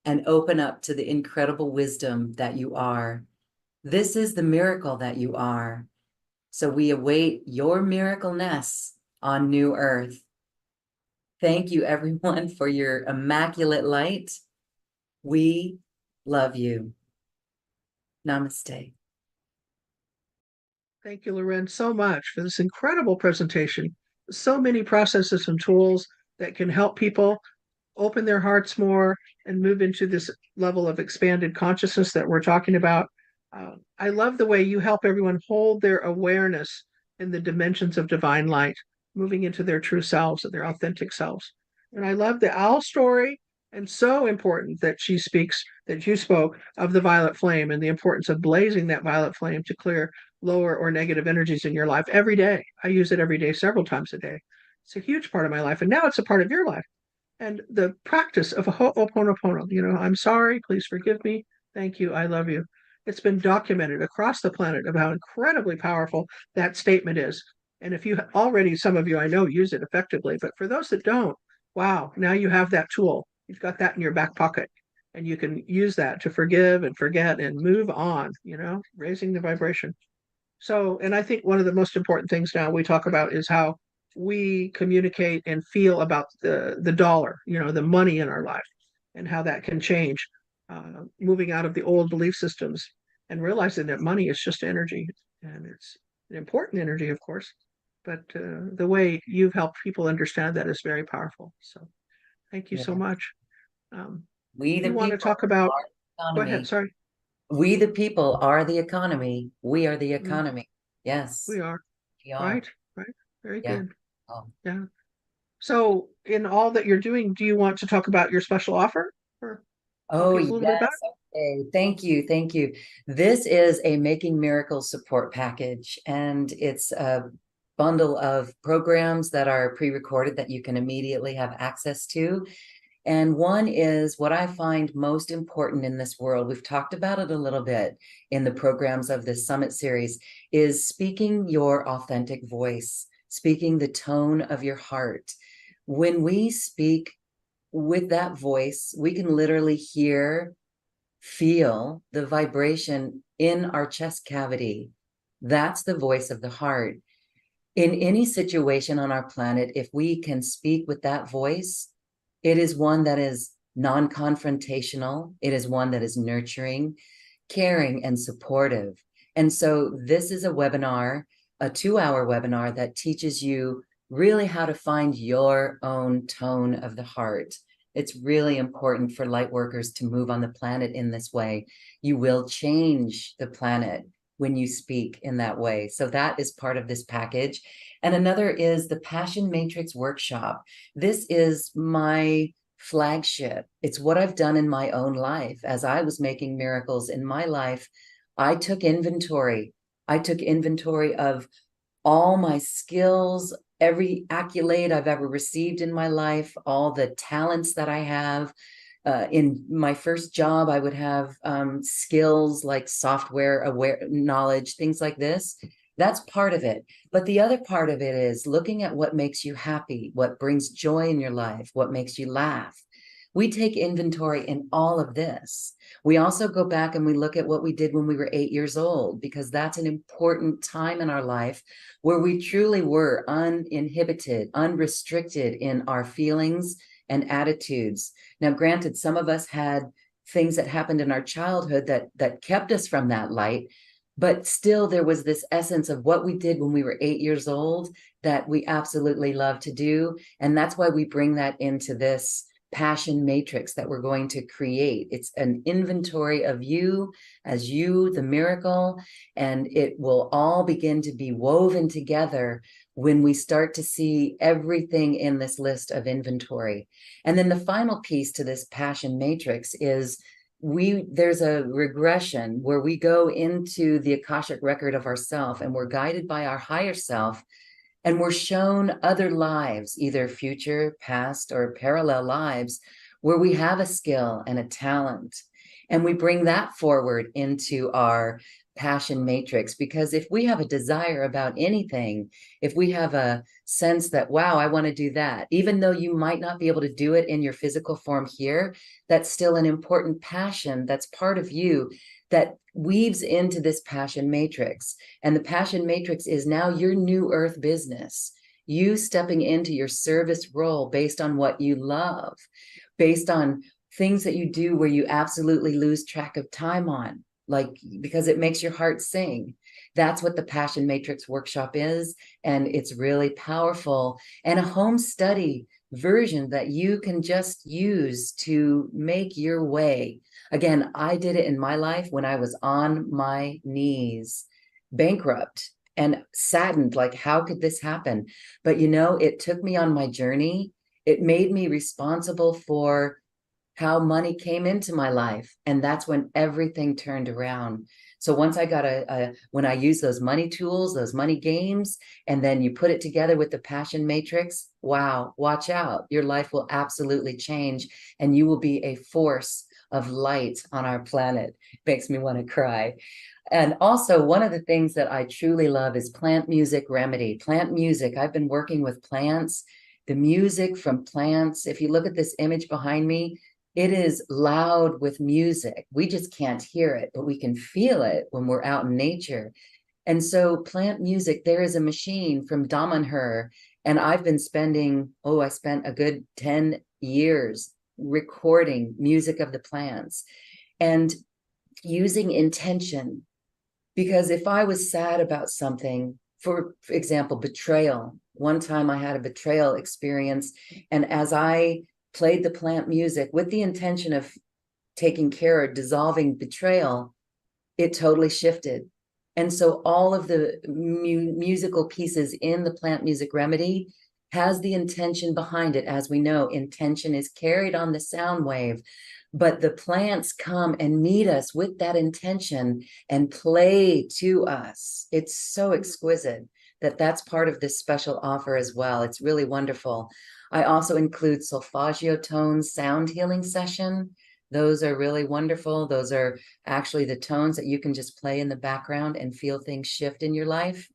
and open up to the incredible wisdom that you are. This is the miracle that you are. So we await your miracleness on New Earth. Thank you, everyone, for your immaculate light. We love you. Namaste. Thank you, Lauren, so much for this incredible presentation. So many processes and tools that can help people open their hearts more and move into this level of expanded consciousness that we're talking about. I love the way you help everyone hold their awareness in the dimensions of divine light, moving into their true selves and their authentic selves. And I love the owl story, and so important that you spoke of the violet flame and the importance of blazing that violet flame to clear lower or negative energies in your life every day. I use it every day, several times a day. It's a huge part of my life, and now it's a part of your life. And the practice of Ho'oponopono, I'm sorry, please forgive me, thank you, I love you. It's been documented across the planet of how incredibly powerful that statement is. And if you already, some of you I know, use it effectively, but for those that don't, wow, now you have that tool. You've got that in your back pocket, and you can use that to forgive and forget and move on, raising the vibration. So, and I think one of the most important things now we talk about is how we communicate and feel about the dollar, the money in our life, and how that can change, moving out of the old belief systems and realizing that money is just energy, and it's an important energy, of course, but the way you've helped people understand that is very powerful. So, thank you so Yeah. much. We the You want to people talk about? are the Go ahead. economy. Sorry. We the people are the economy. We are the Mm, economy. we Yes, are we are. right. Right. Very Yeah. good. Oh. Yeah. So, in all that you're doing, do you want to talk about your special offer or tell Oh, people a little bit about yes. Okay. Thank you. Thank you. This is a Making Miracles support package, and it's a bundle of programs that are pre-recorded that you can immediately have access to. And one is what I find most important in this world. We've talked about it a little bit in the programs of this summit series, is speaking your authentic voice, speaking the tone of your heart. When we speak with that voice, we can literally feel the vibration in our chest cavity. That's the voice of the heart. In any situation on our planet, if we can speak with that voice, it is one that is non-confrontational. It is one that is nurturing, caring, and supportive. And so this is a webinar, a 2-hour webinar that teaches you really how to find your own tone of the heart. It's really important for light workers to move on the planet in this way. You will change the planet when you speak in that way. So that is part of this package. And another is the Passion Matrix Workshop. This is my flagship. It's what I've done in my own life. As I was making miracles in my life, I took inventory. I took inventory of all my skills, every accolade I've ever received in my life, all the talents that I have. In my first job, I would have skills like software aware knowledge, things like this. That's part of it. But the other part of it is looking at what makes you happy, what brings joy in your life, what makes you laugh. We take inventory in all of this. We also go back and we look at what we did when we were 8 years old, because that's an important time in our life where we truly were uninhibited, unrestricted in our feelings and attitudes. Now, granted, some of us had things that happened in our childhood that kept us from that light, but still there was this essence of what we did when we were 8 years old that we absolutely love to do. And that's why we bring that into this passion matrix that we're going to create. It's an inventory of you as you, the miracle, and it will all begin to be woven together when we start to see everything in this list of inventory. And then the final piece to this passion matrix is there's a regression where we go into the Akashic record of ourself, and we're guided by our higher self, and we're shown other lives, either future, past, or parallel lives, where we have a skill and a talent. And we bring that forward into our passion matrix, because if we have a desire about anything, if we have a sense that, wow, I want to do that, even though you might not be able to do it in your physical form here, that's still an important passion that's part of you that weaves into this passion matrix. And the passion matrix is now your new earth business, you stepping into your service role based on what you love, based on things that you do where you absolutely lose track of time on, like, because it makes your heart sing. That's what the Passion Matrix Workshop is. And it's really powerful, and a home study version that you can just use to make your way. Again, I did it in my life when I was on my knees, bankrupt and saddened, like, how could this happen? But it took me on my journey. It made me responsible for how money came into my life. And that's when everything turned around. So once I got when I use those money tools, those money games, and then you put it together with the passion matrix, wow, watch out. Your life will absolutely change, and you will be a force of light on our planet. Makes me want to cry. And also, one of the things that I truly love is plant music remedy. Plant music. I've been working with plants, the music from plants. If you look at this image behind me, it is loud with music. We just can't hear it, but we can feel it when we're out in nature. And so plant music, there is a machine from Damanhur, and I've been I spent a good 10 years recording music of the plants and using intention. Because if I was sad about something, for example, betrayal, one time I had a betrayal experience, and as I played the plant music with the intention of taking care of dissolving betrayal, it totally shifted. And so all of the musical pieces in the plant music remedy has the intention behind it. As we know, intention is carried on the sound wave, but the plants come and meet us with that intention and play to us. It's so exquisite that's part of this special offer as well. It's really wonderful. I also include solfeggio tones, sound healing session. Those are really wonderful. Those are actually the tones that you can just play in the background and feel things shift in your life.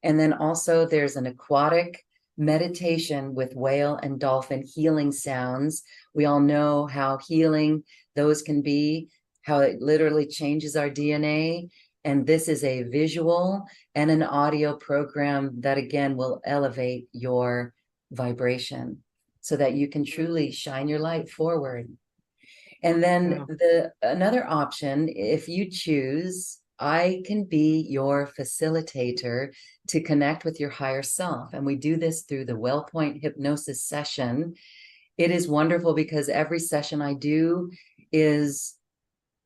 And then also there's an aquatic meditation with whale and dolphin healing sounds. We all know how healing those can be, how it literally changes our DNA. And this is a visual and an audio program that, again, will elevate your vibration so that you can truly shine your light forward. And then another option, if you choose, I can be your facilitator to connect with your higher self. And we do this through the WellPoint hypnosis session. It is wonderful because every session I do is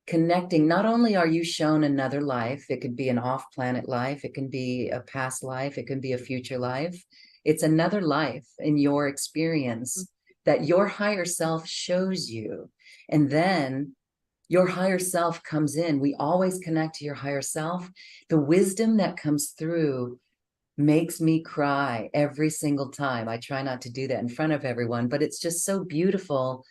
connecting. Not only are you shown another life, it could be an off-planet life, it can be a past life, it can be a future life. It's another life in your experience that your higher self shows you. And then your higher self comes in. We always connect to your higher self. The wisdom that comes through makes me cry every single time. I try not to do that in front of everyone, but it's just so beautiful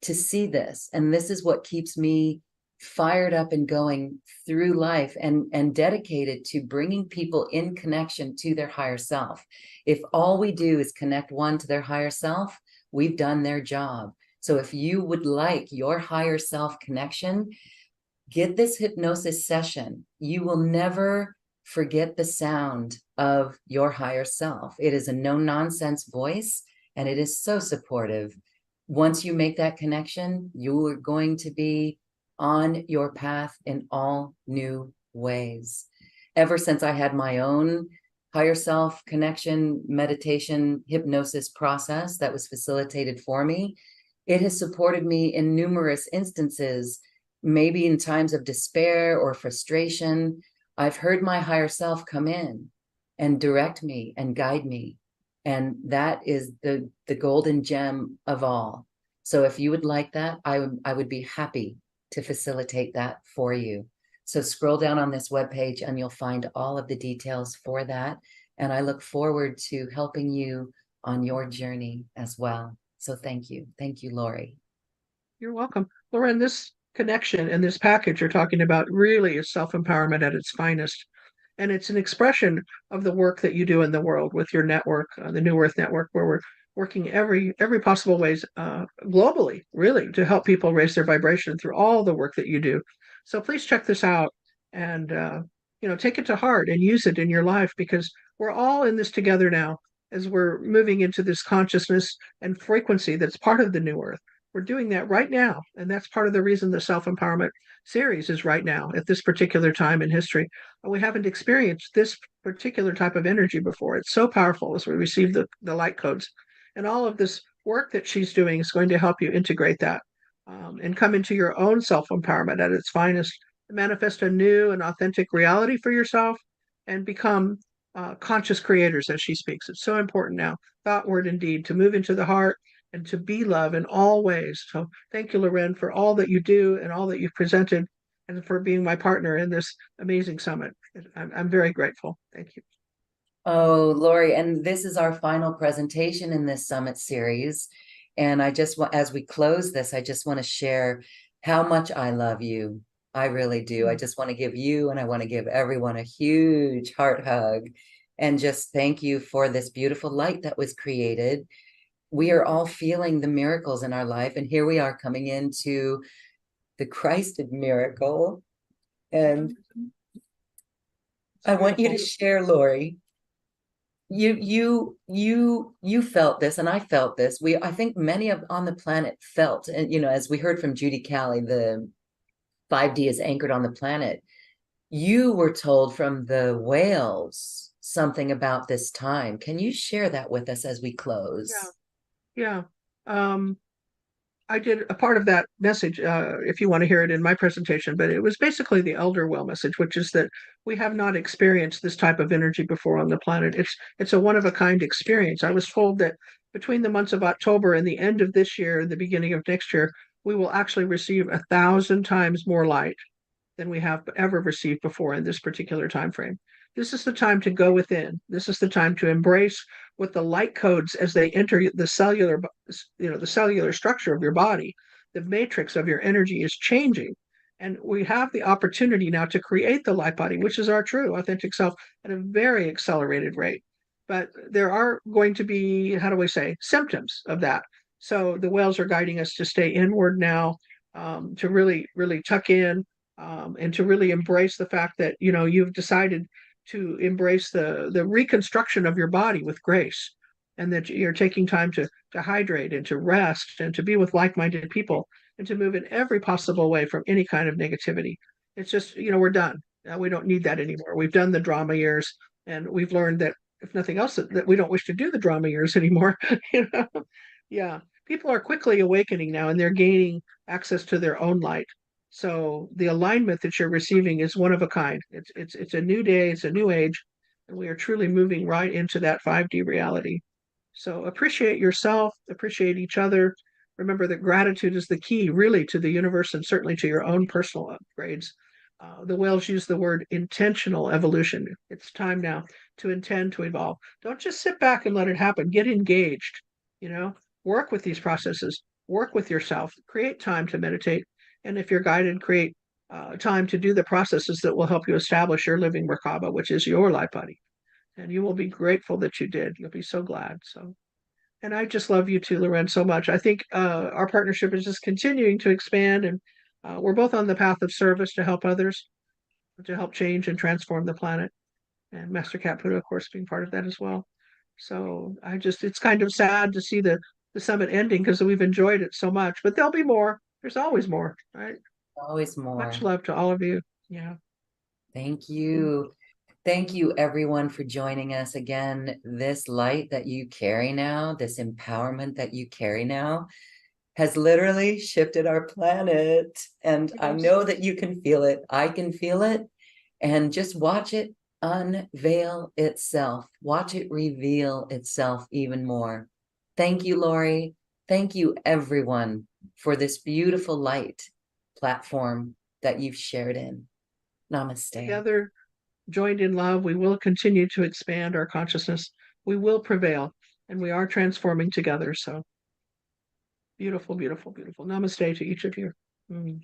to see this. And this is what keeps me fired up and going through life and dedicated to bringing people in connection to their higher self. If all we do is connect one to their higher self, we've done their job. So if you would like your higher self connection, get this hypnosis session. You will never forget the sound of your higher self. It is a no-nonsense voice, and it is so supportive. Once you make that connection, you are going to be on your path in all new ways. Ever since I had my own higher self connection, meditation, hypnosis process that was facilitated for me, it has supported me in numerous instances, maybe in times of despair or frustration. I've heard my higher self come in and direct me and guide me. And that is the golden gem of all. So if you would like that, I would be happy to facilitate that for you. So scroll down on this webpage and you'll find all of the details for that. And I look forward to helping you on your journey as well. So thank you. Thank you, Lori. You're welcome. Lauren, this connection and this package you're talking about really is self-empowerment at its finest. And it's an expression of the work that you do in the world with your network, the New Earth Network, where we're working every possible ways globally, really, to help people raise their vibration through all the work that you do. So please check this out and take it to heart and use it in your life, because we're all in this together now as we're moving into this consciousness and frequency that's part of the New Earth. We're doing that right now, and that's part of the reason the self-empowerment series is right now at this particular time in history. We haven't experienced this particular type of energy before. It's so powerful as we receive the light codes. And all of this work that she's doing is going to help you integrate that and come into your own self-empowerment at its finest, manifest a new and authentic reality for yourself, and become conscious creators as she speaks. It's so important now, thought, word, and deed, to move into the heart and to be love in all ways. So thank you, Lauren, for all that you do and all that you've presented, and for being my partner in this amazing summit. I'm very grateful. Thank you. Oh, Lori, and this is our final presentation in this summit series. And I just want, as we close this, I just want to share how much I love you. I really do. I just want to give you and I want to give everyone a huge heart hug and just thank you for this beautiful light that was created. We are all feeling the miracles in our life, and here we are coming into the Christed miracle. And I want you to share, Lori. You felt this, and I felt this. I think many on the planet felt, and as we heard from Judy Callie, the 5D is anchored on the planet. You were told from the whales something about this time. Can you share that with us as we close? Yeah. I did a part of that message, if you want to hear it in my presentation, but it was basically the elder well message, which is that we have not experienced this type of energy before on the planet. It's a one of a kind experience. I was told that between the months of October and the end of this year and the beginning of next year, we will actually receive 1,000 times more light than we have ever received before in this particular time frame. This is the time to go within. This is the time to embrace what the light codes as they enter the cellular structure of your body. The matrix of your energy is changing. And we have the opportunity now to create the light body, which is our true authentic self, at a very accelerated rate. but there are going to be, how do we say, symptoms of that. So the whales are guiding us to stay inward now, to really, really tuck in, and to really embrace the fact that, you know, you've decided to embrace the reconstruction of your body with grace, and that you're taking time to hydrate and to rest and to be with like-minded people and to move in every possible way from any kind of negativity. It's just, you know, we're done. We don't need that anymore. We've done the drama years, and we've learned that if nothing else, that we don't wish to do the drama years anymore. You know, yeah. People are quickly awakening now, and they're gaining access to their own light. So the alignment that you're receiving is one of a kind. It's a new day. It's a new age, and we are truly moving right into that 5D reality. So appreciate yourself, appreciate each other. Remember that gratitude is the key, really, to the universe and certainly to your own personal upgrades. The whales use the word intentional evolution. It's time now to intend to evolve. Don't just sit back and let it happen. Get engaged, you know, work with these processes, work with yourself, create time to meditate. And if you're guided, create time to do the processes that will help you establish your living Merkaba, which is your life body. And you will be grateful that you did. You'll be so glad. So, and I just love you too, Loren, so much. I think our partnership is just continuing to expand, and we're both on the path of service to help others, to help change and transform the planet. And Master Cat Buddha, of course, being part of that as well. So I just, it's kind of sad to see the summit ending because we've enjoyed it so much, but there'll be more. There's always more, right? Always Much more. love to all of you. Yeah. Thank you. Thank you, everyone, for joining us again. This light that you carry now, this empowerment that you carry now, has literally shifted our planet. And I Yes. know that you can feel it. I can feel it. And just watch it unveil itself. Watch it reveal itself even more. Thank you, Lori. Thank you, everyone, for this beautiful light platform that you've shared in. Namaste. Together, joined in love, we will continue to expand our consciousness. We will prevail, and we are transforming together. So beautiful, beautiful, beautiful. Namaste to each of you. Mm.